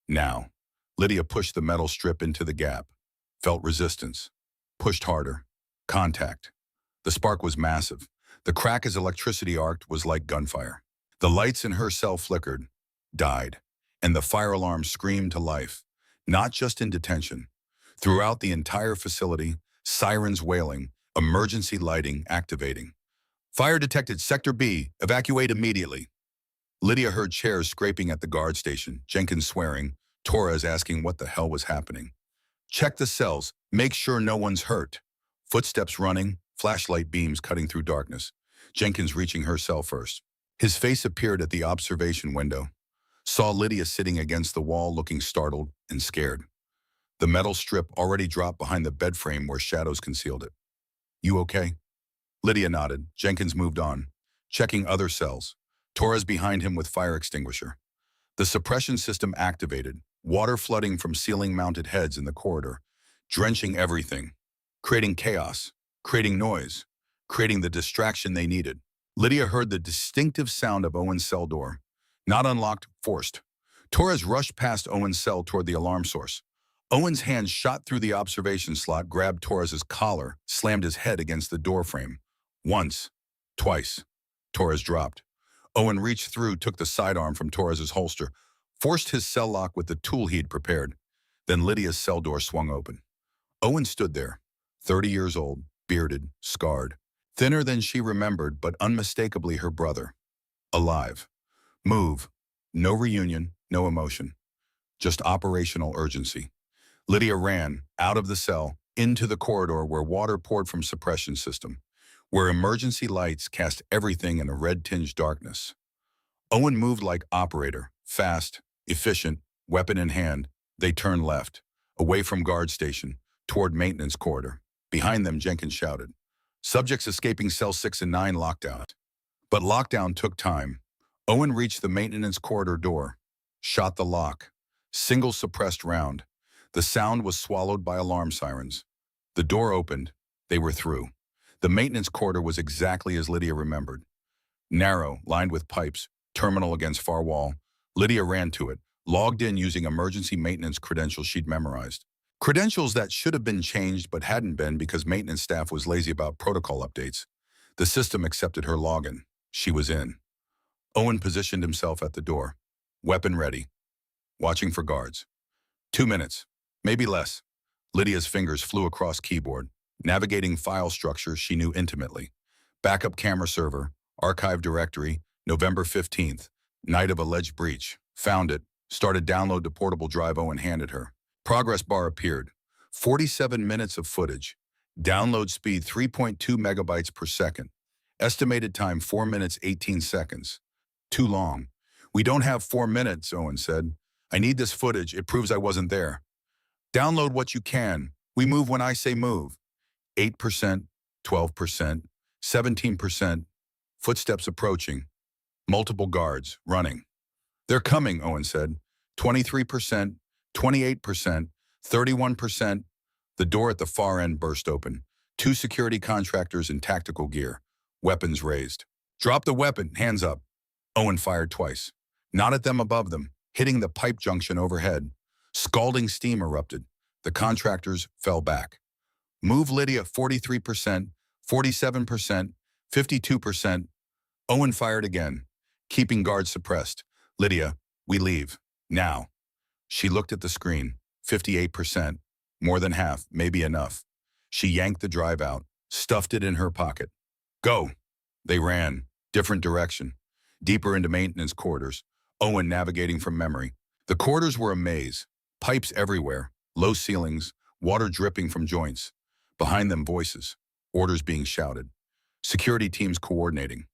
Now. Lydia pushed the metal strip into the gap. Felt resistance. Pushed harder. Contact. The spark was massive. The crack as electricity arced was like gunfire. The lights in her cell flickered, died, and the fire alarm screamed to life, not just in detention. Throughout the entire facility, sirens wailing, emergency lighting activating. Fire detected Sector B, evacuate immediately. Lydia heard chairs scraping at the guard station, Jenkins swearing, Torres asking what the hell was happening. Check the cells, make sure no one's hurt. Footsteps running, flashlight beams cutting through darkness. Jenkins reaching her cell first. His face appeared at the observation window. Saw Lydia sitting against the wall looking startled and scared. The metal strip already dropped behind the bed frame where shadows concealed it. You okay? Lydia nodded. Jenkins moved on, checking other cells. Torres behind him with fire extinguisher. The suppression system activated, water flooding from ceiling-mounted heads in the corridor, drenching everything, creating chaos, creating noise, creating the distraction they needed. Lydia heard the distinctive sound of Owen's cell door. Not unlocked, forced. Torres rushed past Owen's cell toward the alarm source. Owen's hand shot through the observation slot, grabbed Torres's collar, slammed his head against the doorframe. Once, twice. Torres dropped. Owen reached through, took the sidearm from Torres's holster, forced his cell lock with the tool he'd prepared. Then Lydia's cell door swung open. Owen stood there, 30 years old, bearded, scarred, thinner than she remembered, but unmistakably her brother. Alive. Move. No reunion, no emotion. Just operational urgency. Lydia ran, out of the cell, into the corridor where water poured from suppression system, where emergency lights cast everything in a red-tinged darkness. Owen moved like operator, fast, efficient, weapon in hand. They turned left, away from guard station, toward maintenance corridor. Behind them, Jenkins shouted, "Subjects escaping cell 6 and 9 lockdown." But lockdown took time. Owen reached the maintenance corridor door, shot the lock. Single suppressed round. The sound was swallowed by alarm sirens. The door opened. They were through. The maintenance corridor was exactly as Lydia remembered. Narrow, lined with pipes, terminal against far wall. Lydia ran to it, logged in using emergency maintenance credentials she'd memorized. Credentials that should have been changed but hadn't been because maintenance staff was lazy about protocol updates. The system accepted her login. She was in. Owen positioned himself at the door, weapon ready, watching for guards. 2 minutes, maybe less. Lydia's fingers flew across keyboard, navigating file structures she knew intimately. Backup camera server, archive directory, November 15th, night of alleged breach. Found it, started download to portable drive Owen handed her. Progress bar appeared. 47 minutes of footage. Download speed 3.2 megabytes per second. Estimated time 4 minutes 18 seconds. Too long. We don't have 4 minutes, Owen said. I need this footage. It proves I wasn't there. Download what you can. We move when I say move. 8%, 12%, 17%. Footsteps approaching. Multiple guards, running. They're coming, Owen said. 23%, 28%, 31%. The door at the far end burst open. 2 security contractors in tactical gear, weapons raised. Drop the weapon, hands up. Owen fired twice. Not at them above them, hitting the pipe junction overhead. Scalding steam erupted. The contractors fell back. Move Lydia 43%, 47%, 52%. Owen fired again, keeping guards suppressed. Lydia, we leave. Now. She looked at the screen. 58%. More than half, maybe enough. She yanked the drive out, stuffed it in her pocket. Go. They ran. Different direction. Deeper into maintenance quarters. Owen navigating from memory. The corridors were a maze. Pipes everywhere. Low ceilings. Water dripping from joints. Behind them, voices. Orders being shouted. Security teams coordinating.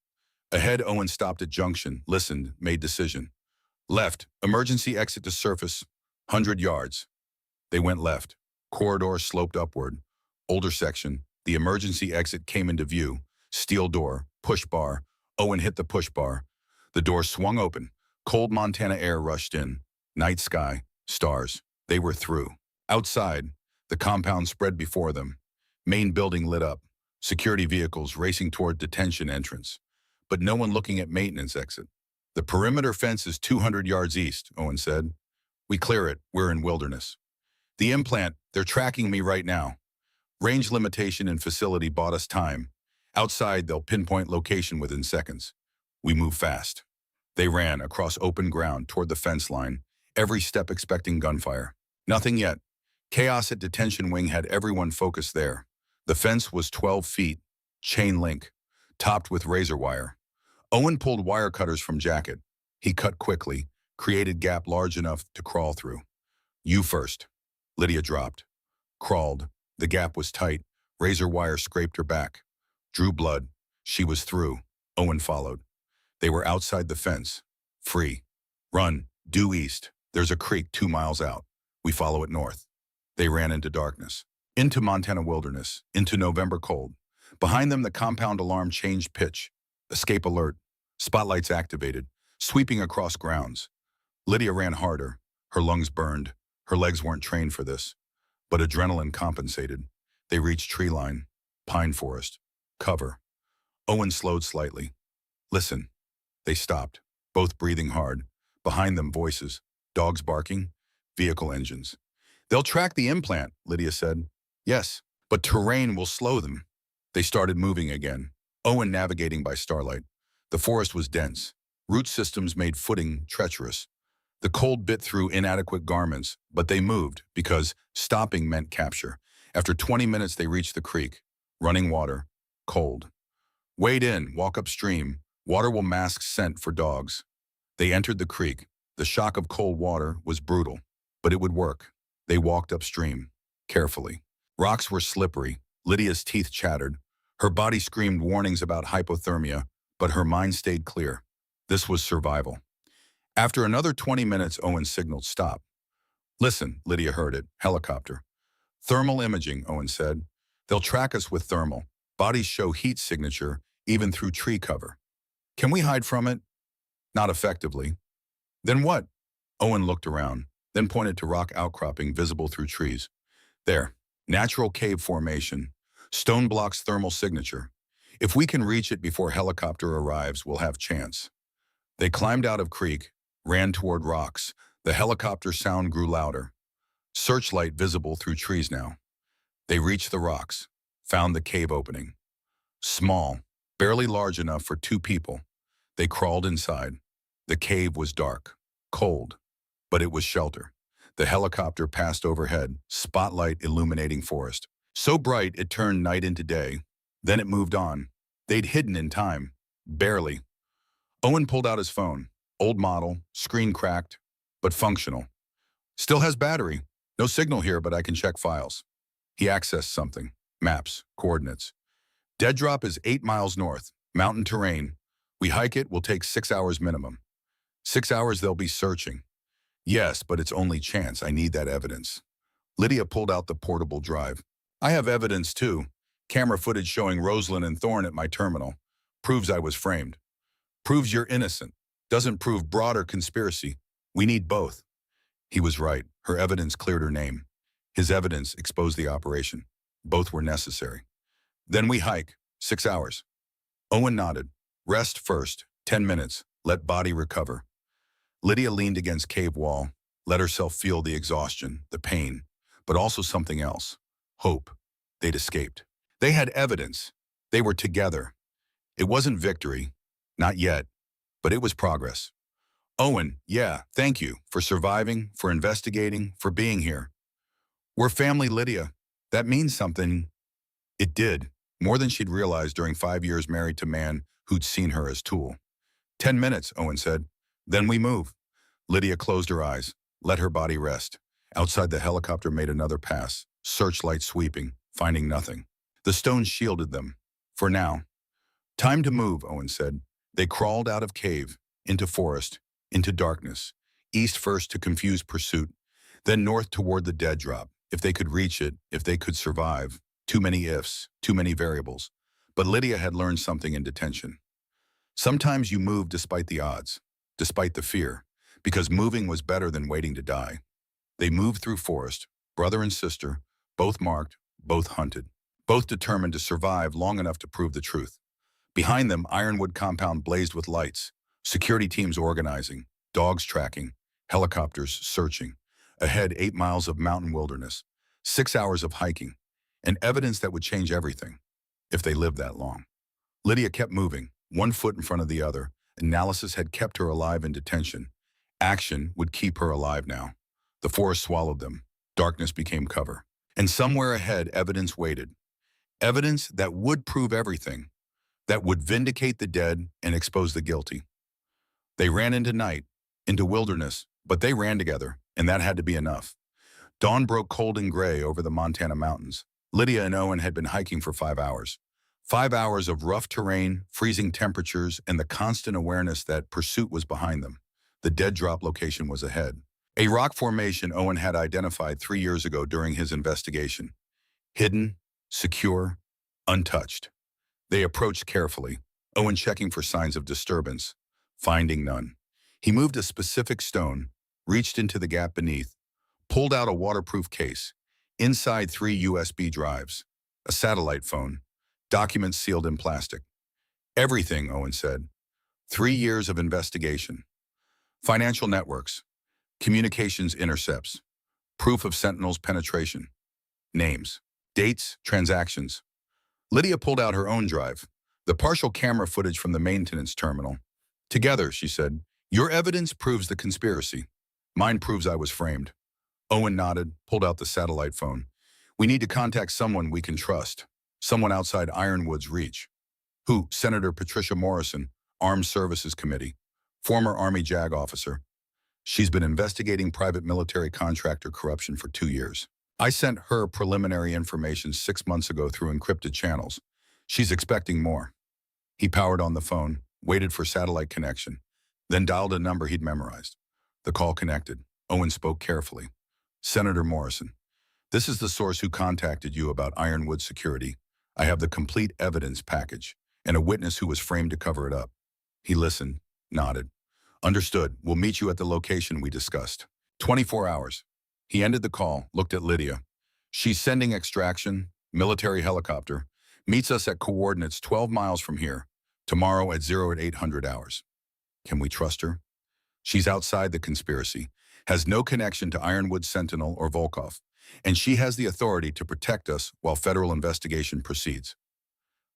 Ahead, Owen stopped at junction, listened, made decision. Left, emergency exit to surface, 100 yards. They went left. Corridor sloped upward. Older section. The emergency exit came into view. Steel door, push bar. Owen hit the push bar. The door swung open. Cold Montana air rushed in. Night sky, stars. They were through. Outside, the compound spread before them. Main building lit up. Security vehicles racing toward detention entrance. But no one looking at maintenance exit. The perimeter fence is 200 yards east, Owen said. We clear it, we're in wilderness. The implant, they're tracking me right now. Range limitation and facility bought us time. Outside, they'll pinpoint location within seconds. We move fast. They ran across open ground toward the fence line, every step expecting gunfire. Nothing yet. Chaos at detention wing had everyone focused there. The fence was 12 feet, chain link, topped with razor wire. Owen pulled wire cutters from jacket. He cut quickly, created gap large enough to crawl through. You first. Lydia dropped. Crawled. The gap was tight. Razor wire scraped her back. Drew blood. She was through. Owen followed. They were outside the fence. Free. Run. Due east. There's a creek 2 miles out. We follow it north. They ran into darkness. Into Montana wilderness. Into November cold. Behind them, the compound alarm changed pitch. Escape alert. Spotlights activated. Sweeping across grounds. Lydia ran harder. Her lungs burned. Her legs weren't trained for this. But adrenaline compensated. They reached tree line. Pine forest. Cover. Owen slowed slightly. Listen. They stopped, both breathing hard. Behind them, voices. Dogs barking. Vehicle engines. They'll track the implant, Lydia said. Yes, but terrain will slow them. They started moving again. Owen navigating by starlight. The forest was dense. Root systems made footing treacherous. The cold bit through inadequate garments, but they moved because stopping meant capture. After 20 minutes, they reached the creek. Running water. Cold. Wade in, walk upstream. Water will mask scent for dogs. They entered the creek. The shock of cold water was brutal, but it would work. They walked upstream, carefully. Rocks were slippery. Lydia's teeth chattered. Her body screamed warnings about hypothermia, but her mind stayed clear. This was survival. After another 20 minutes, Owen signaled stop. Listen, Lydia heard it. Helicopter. Thermal imaging, Owen said. They'll track us with thermal. Bodies show heat signature, even through tree cover. Can we hide from it? Not effectively. Then what? Owen looked around, then pointed to rock outcropping visible through trees. There, natural cave formation. Stone blocks thermal signature. If we can reach it before helicopter arrives, we'll have chance. They climbed out of creek, ran toward rocks. The helicopter sound grew louder. Searchlight visible through trees now. They reached the rocks, found the cave opening. Small, barely large enough for 2 people. They crawled inside. The cave was dark, cold, but it was shelter. The helicopter passed overhead, spotlight illuminating forest. So bright it turned night into day. Then it moved on. They'd hidden in time. Barely. Owen pulled out his phone. Old model, screen cracked, but functional. Still has battery. No signal here, but I can check files. He accessed something. Maps, coordinates. Dead drop is 8 miles north. Mountain terrain. We hike it, will take 6 hours minimum. 6 hours they'll be searching. Yes, but it's only chance. I need that evidence. Lydia pulled out the portable drive. I have evidence too. Camera footage showing Rosalind and Thorne at my terminal. Proves I was framed. Proves you're innocent. Doesn't prove broader conspiracy. We need both. He was right. Her evidence cleared her name. His evidence exposed the operation. Both were necessary. Then we hike. 6 hours. Owen nodded. Rest first. 10 minutes. Let body recover. Lydia leaned against cave wall, let herself feel the exhaustion, the pain, but also something else. Hope. They'd escaped. They had evidence. They were together. It wasn't victory. Not yet. But it was progress. Owen, yeah, thank you for surviving, for investigating, for being here. We're family, Lydia. That means something. It did. More than she'd realized during 5 years married to man who'd seen her as tool. 10 minutes, Owen said. Then we move. Lydia closed her eyes, let her body rest. Outside, the helicopter made another pass, searchlight sweeping, finding nothing. The stones shielded them. For now. Time to move, Owen said. They crawled out of cave, into forest, into darkness. East first to confuse pursuit, then north toward the dead drop. If they could reach it, if they could survive. Too many ifs, too many variables. But Lydia had learned something in detention. Sometimes you move despite the odds, despite the fear, because moving was better than waiting to die. They moved through forest, brother and sister, both marked, both hunted, both determined to survive long enough to prove the truth. Behind them, Ironwood compound blazed with lights, security teams organizing, dogs tracking, helicopters searching. Ahead, 8 miles of mountain wilderness, 6 hours of hiking, and evidence that would change everything, if they lived that long. Lydia kept moving, 1 foot in front of the other. Analysis had kept her alive in detention. Action would keep her alive now. The forest swallowed them. Darkness became cover. And somewhere ahead, evidence waited. Evidence that would prove everything, that would vindicate the dead and expose the guilty. They ran into night, into wilderness, but they ran together, and that had to be enough. Dawn broke cold and gray over the Montana mountains. Lydia and Owen had been hiking for 5 hours. 5 hours of rough terrain, freezing temperatures, and the constant awareness that pursuit was behind them. The dead drop location was ahead. A rock formation Owen had identified 3 years ago during his investigation. Hidden, secure, untouched. They approached carefully, Owen checking for signs of disturbance, finding none. He moved a specific stone, reached into the gap beneath, pulled out a waterproof case. Inside 3 USB drives, a satellite phone, documents sealed in plastic. Everything, Owen said. 3 years of investigation. Financial networks, communications intercepts, proof of Sentinel's penetration, names, dates, transactions. Lydia pulled out her own drive, the partial camera footage from the maintenance terminal. Together, she said, your evidence proves the conspiracy. Mine proves I was framed. Owen nodded, pulled out the satellite phone. We need to contact someone we can trust, someone outside Ironwood's reach. Who? Senator Patricia Morrison, Armed Services Committee, former Army JAG officer. She's been investigating private military contractor corruption for 2 years. I sent her preliminary information 6 months ago through encrypted channels. She's expecting more. He powered on the phone, waited for satellite connection, then dialed a number he'd memorized. The call connected. Owen spoke carefully. Senator Morrison, this is the source who contacted you about Ironwood security. I have the complete evidence package and a witness who was framed to cover it up. He listened, nodded. Understood. We'll meet you at the location we discussed. 24 hours. He ended the call, looked at Lydia. She's sending extraction, military helicopter. Meets us at coordinates 12 miles from here. Tomorrow at 0800 hours. Can we trust her? She's outside the conspiracy, has no connection to Ironwood Sentinel or Volkov, and she has the authority to protect us while federal investigation proceeds.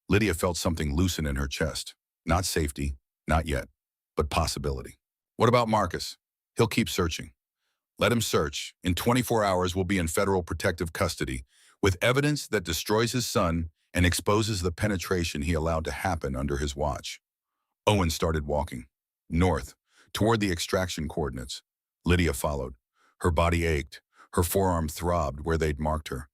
Lydia felt something loosen in her chest. Not safety, not yet, but possibility. What about Marcus? He'll keep searching. Let him search. In 24 hours, we'll be in federal protective custody with evidence that destroys his son and exposes the penetration he allowed to happen under his watch. Owen started walking, north, toward the extraction coordinates. Lydia followed. Her body ached. Her forearm throbbed where they'd marked her.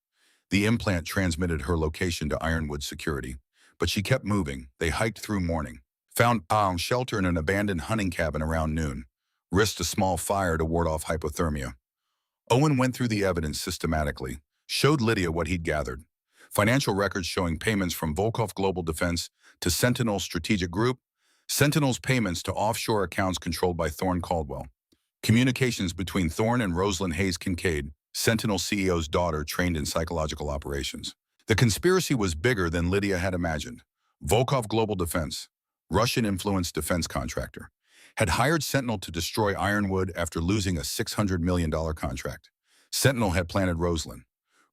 The implant transmitted her location to Ironwood security, but she kept moving. They hiked through morning, found shelter in an abandoned hunting cabin around noon, risked a small fire to ward off hypothermia. Owen went through the evidence systematically, showed Lydia what he'd gathered. Financial records showing payments from Volkov Global Defense to Sentinel Strategic Group, Sentinel's payments to offshore accounts controlled by Thorne Caldwell, communications between Thorne and Rosalind Hayes Kincaid, Sentinel CEO's daughter trained in psychological operations. The conspiracy was bigger than Lydia had imagined. Volkov Global Defense, Russian-influenced defense contractor, had hired Sentinel to destroy Ironwood after losing a $600 million contract. Sentinel had planted Rosalind,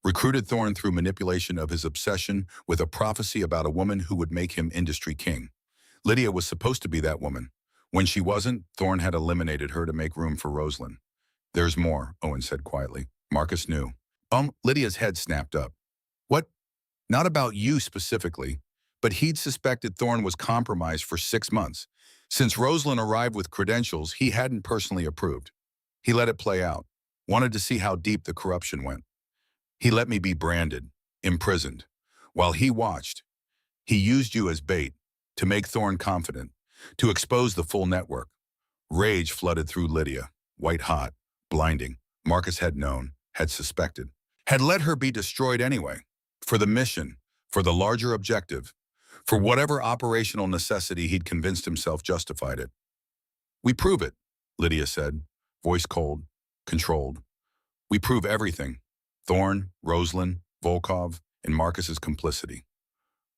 recruited Thorne through manipulation of his obsession with a prophecy about a woman who would make him industry king. Lydia was supposed to be that woman. When she wasn't, Thorne had eliminated her to make room for Rosalind. There's more, Owen said quietly. Marcus knew. Lydia's head snapped up. What? Not about you specifically, but he'd suspected Thorne was compromised for 6 months. Since Rosalind arrived with credentials he hadn't personally approved. He let it play out, wanted to see how deep the corruption went. He let me be branded, imprisoned. While he watched, he used you as bait to make Thorne confident, to expose the full network. Rage flooded through Lydia, white hot, blinding. Marcus had known, had suspected, had let her be destroyed anyway. For the mission, for the larger objective, for whatever operational necessity he'd convinced himself justified it. We prove it, Lydia said, voice cold, controlled. We prove everything. Thorne, Rosalind, Volkov, and Marcus's complicity.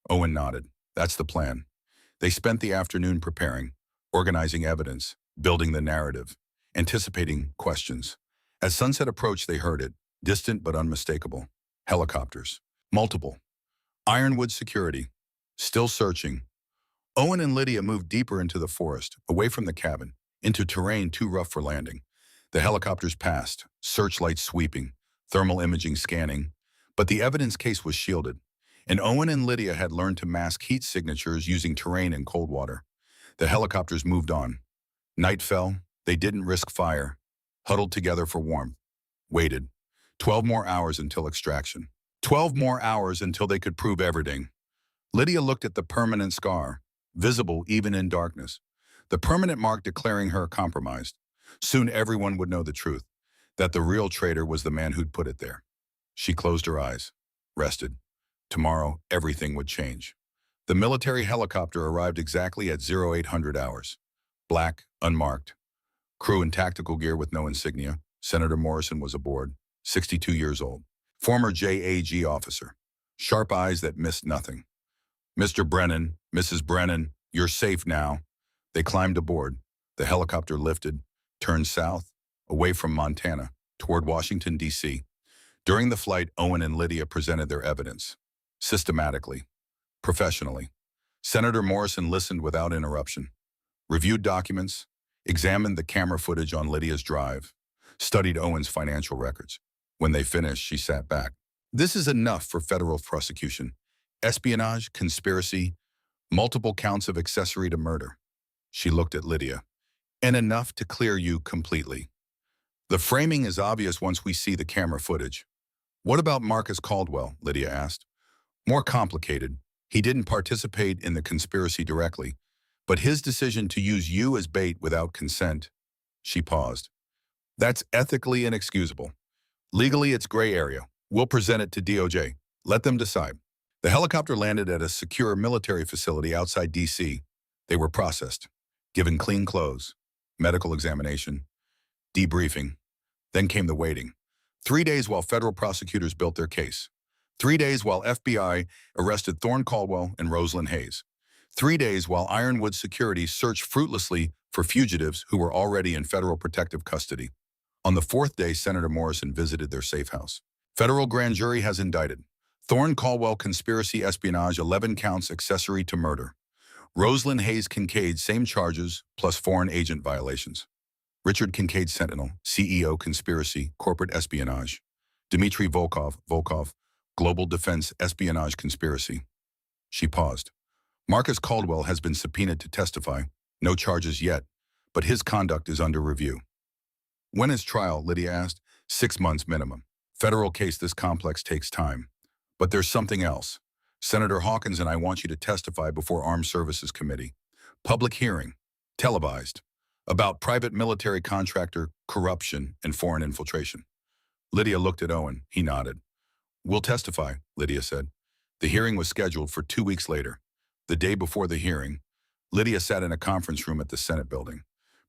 Owen nodded. That's the plan. They spent the afternoon preparing, organizing evidence, building the narrative, anticipating questions. As sunset approached, they heard it, distant but unmistakable. Helicopters. Multiple. Ironwood security. Still searching. Owen and Lydia moved deeper into the forest, away from the cabin, into terrain too rough for landing. The helicopters passed, searchlights sweeping, thermal imaging scanning, but the evidence case was shielded, and Owen and Lydia had learned to mask heat signatures using terrain and cold water. The helicopters moved on. Night fell. They didn't risk fire. Huddled together for warmth. Waited. 12 more hours until extraction. 12 more hours until they could prove everything. Lydia looked at the permanent scar, visible even in darkness. The permanent mark declaring her compromised. Soon everyone would know the truth, that the real traitor was the man who'd put it there. She closed her eyes, rested. Tomorrow, everything would change. The military helicopter arrived exactly at 0800 hours. Black, unmarked. Crew in tactical gear with no insignia. Senator Morrison was aboard, 62 years old. Former JAG officer. Sharp eyes that missed nothing. Mr. Brennan, Mrs. Brennan, you're safe now. They climbed aboard. The helicopter lifted, turned south, away from Montana, toward Washington, D.C. During the flight, Owen and Lydia presented their evidence. Systematically. Professionally. Senator Morrison listened without interruption. Reviewed documents, examined the camera footage on Lydia's drive, studied Owen's financial records. When they finished, she sat back. This is enough for federal prosecution. Espionage, conspiracy, multiple counts of accessory to murder. She looked at Lydia. And enough to clear you completely. The framing is obvious once we see the camera footage. What about Marcus Caldwell? Lydia asked. More complicated. He didn't participate in the conspiracy directly, but his decision to use you as bait without consent. She paused. That's ethically inexcusable. Legally, it's gray area. We'll present it to DOJ. Let them decide. The helicopter landed at a secure military facility outside D.C. They were processed, given clean clothes, medical examination, debriefing. Then came the waiting. 3 days while federal prosecutors built their case. 3 days while FBI arrested Thorne Caldwell and Rosalind Hayes. 3 days while Ironwood security searched fruitlessly for fugitives who were already in federal protective custody. On the 4th day, Senator Morrison visited their safe house. Federal grand jury has indicted. Thorne Caldwell conspiracy espionage, 11 counts accessory to murder. Rosalind Hayes Kincaid, same charges, plus foreign agent violations. Richard Kincaid Sentinel, CEO conspiracy, corporate espionage. Dmitry Volkov, global defense espionage conspiracy. She paused. Marcus Caldwell has been subpoenaed to testify. No charges yet, but his conduct is under review. When is trial? Lydia asked. 6 months minimum. Federal case this complex takes time. But there's something else. Senator Hawkins and I want you to testify before Armed Services Committee. Public hearing, televised, about private military contractor corruption and foreign infiltration. Lydia looked at Owen. He nodded. We'll testify, Lydia said. The hearing was scheduled for 2 weeks later. The day before the hearing, Lydia sat in a conference room at the Senate building,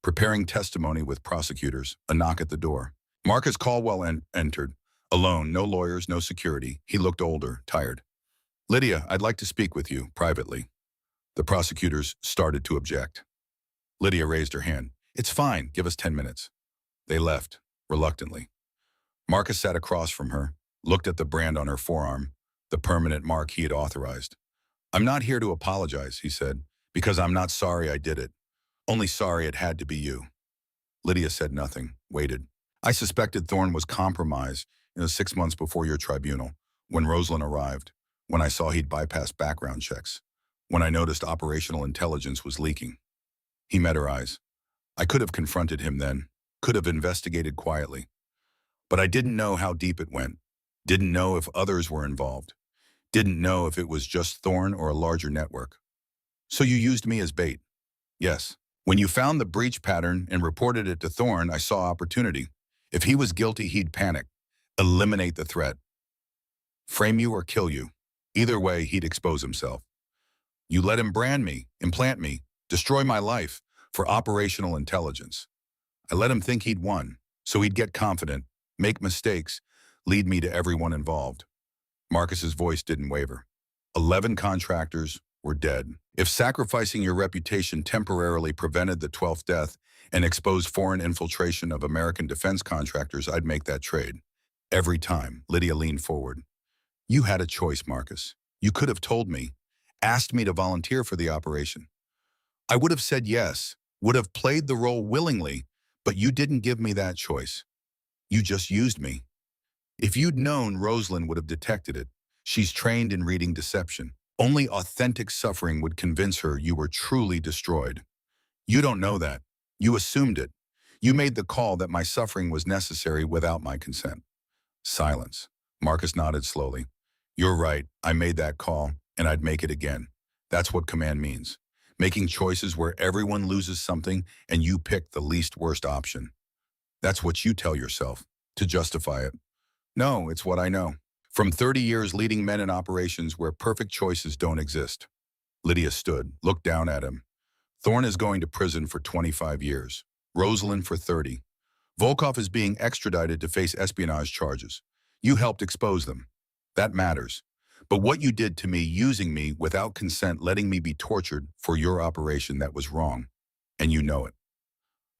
preparing testimony with prosecutors. A knock at the door. Marcus Caldwell entered. Alone, no lawyers, no security. He looked older, tired. Lydia, I'd like to speak with you, privately. The prosecutors started to object. Lydia raised her hand. It's fine, give us 10 minutes. They left, reluctantly. Marcus sat across from her, looked at the brand on her forearm, the permanent mark he had authorized. I'm not here to apologize, he said, because I'm not sorry I did it. Only sorry it had to be you. Lydia said nothing, waited. I suspected Thorne was compromised 6 months before your tribunal, when Rosalind arrived, when I saw he'd bypassed background checks, when I noticed operational intelligence was leaking. He met her eyes. I could have confronted him then, could have investigated quietly. But I didn't know how deep it went, didn't know if others were involved, didn't know if it was just Thorne or a larger network. So you used me as bait. Yes. When you found the breach pattern and reported it to Thorne, I saw opportunity. If he was guilty, he'd panic. Eliminate the threat. Frame you or kill you. Either way, he'd expose himself. You let him brand me, implant me, destroy my life for operational intelligence. I let him think he'd won, so he'd get confident, make mistakes, lead me to everyone involved. Marcus's voice didn't waver. 11 contractors were dead. If sacrificing your reputation temporarily prevented the 12th death and exposed foreign infiltration of American defense contractors, I'd make that trade. Every time. Lydia leaned forward. You had a choice, Marcus. You could have told me, asked me to volunteer for the operation. I would have said yes, would have played the role willingly, but you didn't give me that choice. You just used me. If you'd known, Rosalind would have detected it. She's trained in reading deception. Only authentic suffering would convince her you were truly destroyed. You don't know that. You assumed it. You made the call that my suffering was necessary without my consent. Silence. Marcus nodded slowly. You're right. I made that call, and I'd make it again. That's what command means. Making choices where everyone loses something and you pick the least worst option. That's what you tell yourself to justify it. No, it's what I know. From 30 years leading men in operations where perfect choices don't exist. Lydia stood, looked down at him. Thorne is going to prison for 25 years. Rosalind for 30. Volkov is being extradited to face espionage charges. You helped expose them. That matters. But what you did to me, using me without consent, letting me be tortured for your operation, that was wrong. And you know it.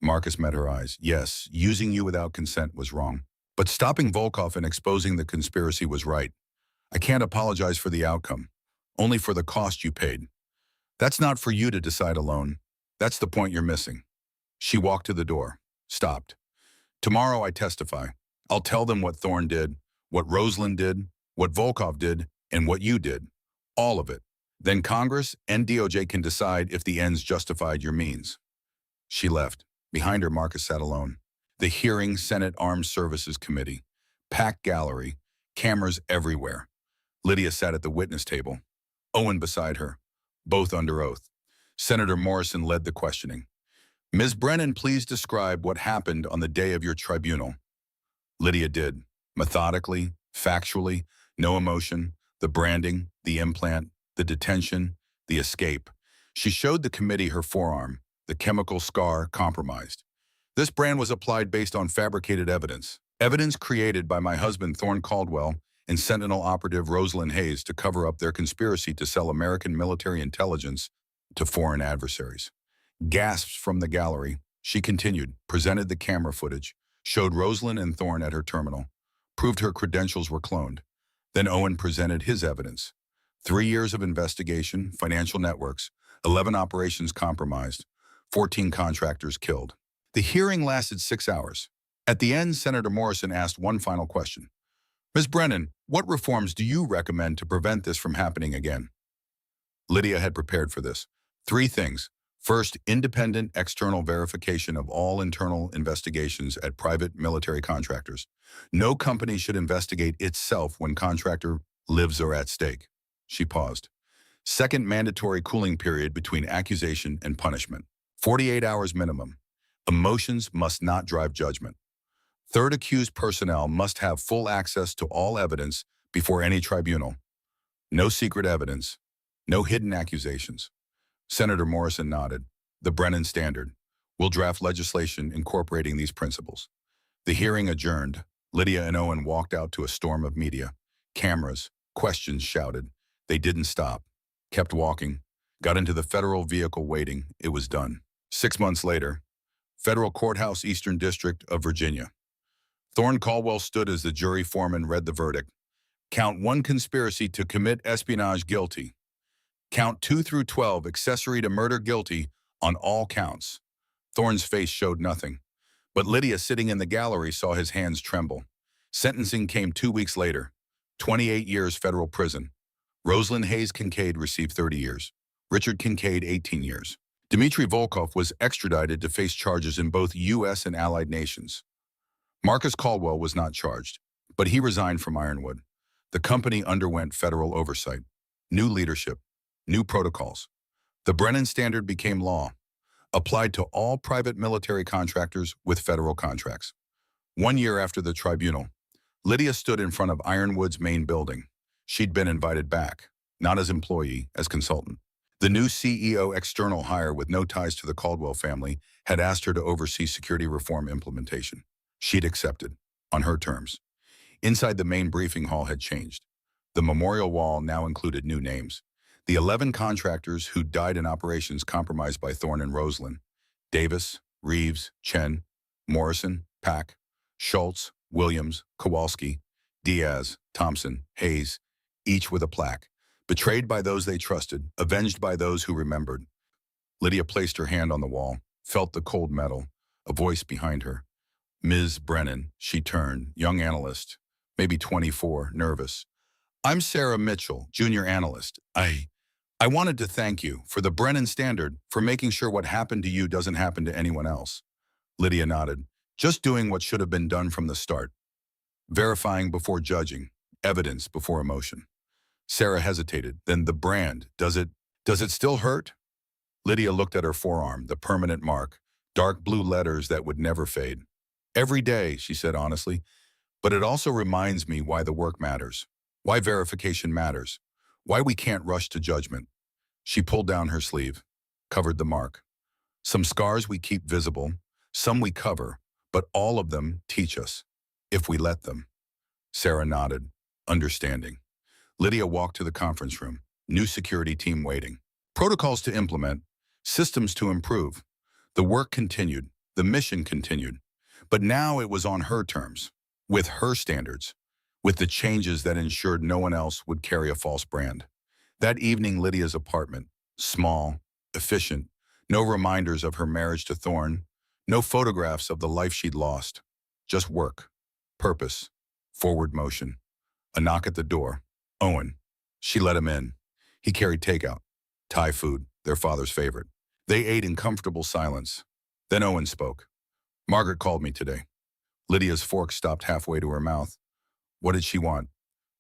Marcus met her eyes. Yes, using you without consent was wrong. But stopping Volkov and exposing the conspiracy was right. I can't apologize for the outcome, only for the cost you paid. That's not for you to decide alone. That's the point you're missing. She walked to the door, stopped. Tomorrow I testify. I'll tell them what Thorne did, what Rosalind did, what Volkov did, and what you did. All of it. Then Congress and DOJ can decide if the ends justified your means. She left. Behind her, Marcus sat alone. The hearing, Senate Armed Services Committee. Packed gallery. Cameras everywhere. Lydia sat at the witness table. Owen beside her. Both under oath. Senator Morrison led the questioning. Ms. Brennan, please describe what happened on the day of your tribunal. Lydia did. Methodically, factually, no emotion. The branding, the implant, the detention, the escape. She showed the committee her forearm, the chemical scar compromised. This brand was applied based on fabricated evidence. Evidence created by my husband Thorne Caldwell and Sentinel operative Rosalind Hayes to cover up their conspiracy to sell American military intelligence to foreign adversaries. Gasps from the gallery. She continued, presented the camera footage, showed Rosalind and Thorne at her terminal, proved her credentials were cloned. Then Owen presented his evidence. 3 years of investigation, financial networks, 11 operations compromised, 14 contractors killed. The hearing lasted 6 hours. At the end, Senator Morrison asked one final question. Ms. Brennan, what reforms do you recommend to prevent this from happening again? Lydia had prepared for this. 3 things. First, independent external verification of all internal investigations at private military contractors. No company should investigate itself when contractor lives are at stake. She paused. Second, mandatory cooling period between accusation and punishment. 48 hours minimum. Emotions must not drive judgment. Third, accused personnel must have full access to all evidence before any tribunal. No secret evidence. No hidden accusations. Senator Morrison nodded. The Brennan Standard. We'll draft legislation incorporating these principles. The hearing adjourned. Lydia and Owen walked out to a storm of media. Cameras, questions shouted. They didn't stop. Kept walking. Got into the federal vehicle waiting. It was done. 6 months later, Federal Courthouse, Eastern District of Virginia. Thorne Caldwell stood as the jury foreman read the verdict. Count 1, conspiracy to commit espionage, guilty. Count 2 through 12, accessory to murder, guilty on all counts. Thorne's face showed nothing, but Lydia, sitting in the gallery, saw his hands tremble. Sentencing came 2 weeks later. 28 years federal prison. Rosalind Hayes Kincaid received 30 years. Richard Kincaid, 18 years. Dmitry Volkov was extradited to face charges in both U.S. and allied nations. Marcus Caldwell was not charged, but he resigned from Ironwood. The company underwent federal oversight. New leadership. New protocols. The Brennan Standard became law, applied to all private military contractors with federal contracts. 1 year after the tribunal, Lydia stood in front of Ironwood's main building. She'd been invited back, not as employee, as consultant. The new CEO, external hire with no ties to the Caldwell family, had asked her to oversee security reform implementation. She'd accepted, on her terms. Inside, the main briefing hall had changed. The memorial wall now included new names. The 11 contractors who died in operations compromised by Thorne and Rosalind: Davis, Reeves, Chen, Morrison, Pack, Schultz, Williams, Kowalski, Diaz, Thompson, Hayes, each with a plaque. Betrayed by those they trusted, avenged by those who remembered. Lydia placed her hand on the wall, felt the cold metal, a voice behind her. Ms. Brennan, she turned, young analyst, maybe 24, nervous. I'm Sarah Mitchell, junior analyst. I wanted to thank you for the Brennan Standard for making sure what happened to you doesn't happen to anyone else. Lydia nodded. Just doing what should have been done from the start. Verifying before judging. Evidence before emotion. Sarah hesitated. Then the brand. Does it still hurt? Lydia looked at her forearm, the permanent mark. Dark blue letters that would never fade. Every day, she said honestly. But it also reminds me why the work matters. Why verification matters. Why we can't rush to judgment. She pulled down her sleeve. Covered the mark. Some scars we keep visible. Some we cover. But all of them teach us. If we let them. Sarah nodded, understanding. Lydia walked to the conference room. New security team waiting. Protocols to implement. Systems to improve. The work continued. The mission continued. But now it was on her terms. With her standards. With the changes that ensured no one else would carry a false brand. That evening, Lydia's apartment. Small. Efficient. No reminders of her marriage to Thorne. No photographs of the life she'd lost. Just work. Purpose. Forward motion. A knock at the door. Owen. She let him in. He carried takeout. Thai food, their father's favorite. They ate in comfortable silence. Then Owen spoke. Margaret called me today. Lydia's fork stopped halfway to her mouth. What did she want?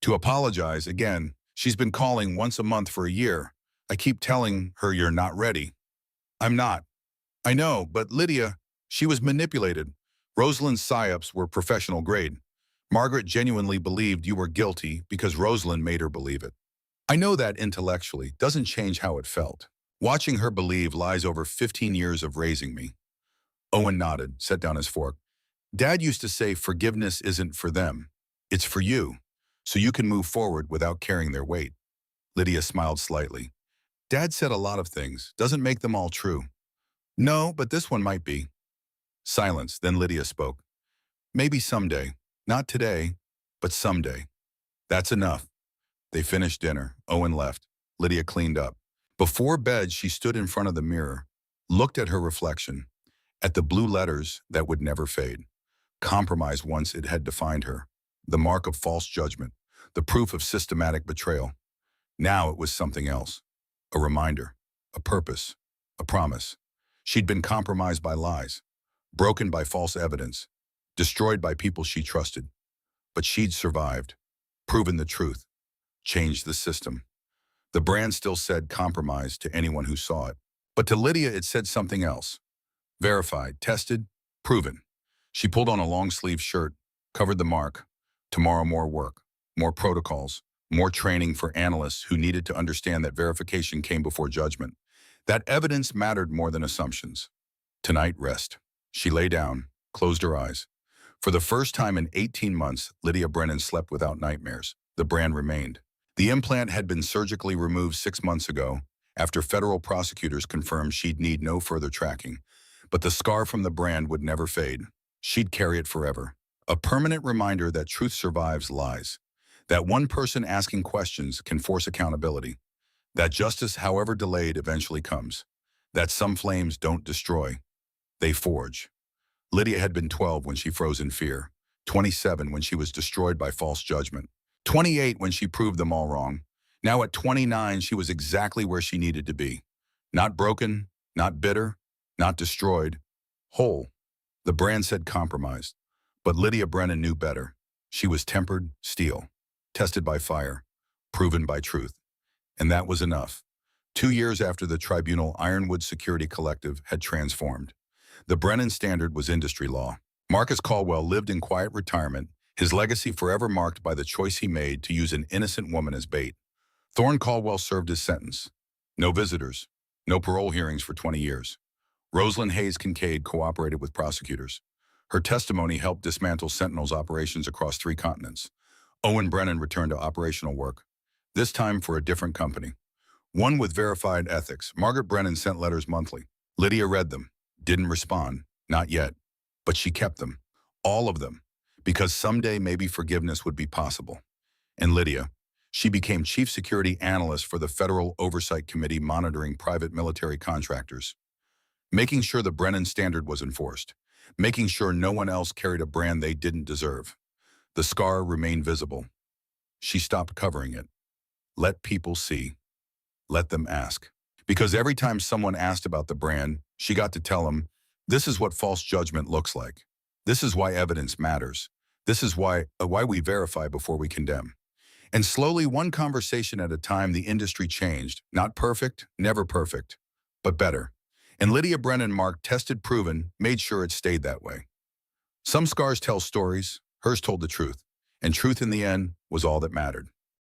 To apologize again. She's been calling once a month for a year. I keep telling her you're not ready. I'm not. I know, but Lydia, she was manipulated. Rosalind's psyops were professional grade. Margaret genuinely believed you were guilty because Rosalind made her believe it. I know that intellectually doesn't change how it felt. Watching her believe lies over 15 years of raising me. Owen nodded, set down his fork. Dad used to say forgiveness isn't for them. It's for you, so you can move forward without carrying their weight. Lydia smiled slightly. Dad said a lot of things, doesn't make them all true. No, but this one might be. Silence, then Lydia spoke. Maybe someday. Not today, but someday. That's enough. They finished dinner. Owen left. Lydia cleaned up. Before bed, she stood in front of the mirror, looked at her reflection, at the blue letters that would never fade. Compromise once it had defined her. The mark of false judgment. The proof of systematic betrayal. Now it was something else. A reminder. A purpose. A promise. She'd been compromised by lies. Broken by false evidence. Destroyed by people she trusted. But she'd survived. Proven the truth. Changed the system. The brand still said compromise to anyone who saw it. But to Lydia it said something else. Verified, tested, proven. She pulled on a long-sleeve shirt, covered the mark. Tomorrow more work, more protocols, more training for analysts who needed to understand that verification came before judgment. That evidence mattered more than assumptions. Tonight, rest. She lay down, closed her eyes. For the first time in 18 months, Lydia Brennan slept without nightmares. The brand remained. The implant had been surgically removed 6 months ago, after federal prosecutors confirmed she'd need no further tracking. But the scar from the brand would never fade. She'd carry it forever. A permanent reminder that truth survives lies. That one person asking questions can force accountability. That justice, however delayed, eventually comes. That some flames don't destroy. They forge. Lydia had been 12 when she froze in fear, 27 when she was destroyed by false judgment, 28 when she proved them all wrong. Now at 29, she was exactly where she needed to be. Not broken, not bitter, not destroyed, whole. The brand said compromised, but Lydia Brennan knew better. She was tempered steel, tested by fire, proven by truth. And that was enough. 2 years after the tribunal, Ironwood Security Collective had transformed. The Brennan Standard was industry law. Marcus Caldwell lived in quiet retirement, his legacy forever marked by the choice he made to use an innocent woman as bait. Thorne Caldwell served his sentence. No visitors, no parole hearings for 20 years. Rosalind Hayes Kincaid cooperated with prosecutors. Her testimony helped dismantle Sentinel's operations across 3 continents. Owen Brennan returned to operational work, this time for a different company. One with verified ethics. Margaret Brennan sent letters monthly. Lydia read them. Didn't respond, not yet, but she kept them, all of them, because someday maybe forgiveness would be possible. And Lydia, she became chief security analyst for the Federal Oversight Committee monitoring private military contractors, making sure the Brennan Standard was enforced, making sure no one else carried a brand they didn't deserve. The scar remained visible. She stopped covering it. Let people see. Let them ask. Because every time someone asked about the brand, she got to tell them, this is what false judgment looks like. This is why evidence matters. This is why we verify before we condemn. And slowly, one conversation at a time, the industry changed. Not perfect, never perfect, but better. And Lydia Brennan Mark tested, proven, made sure it stayed that way. Some scars tell stories, hers told the truth. And truth in the end was all that mattered.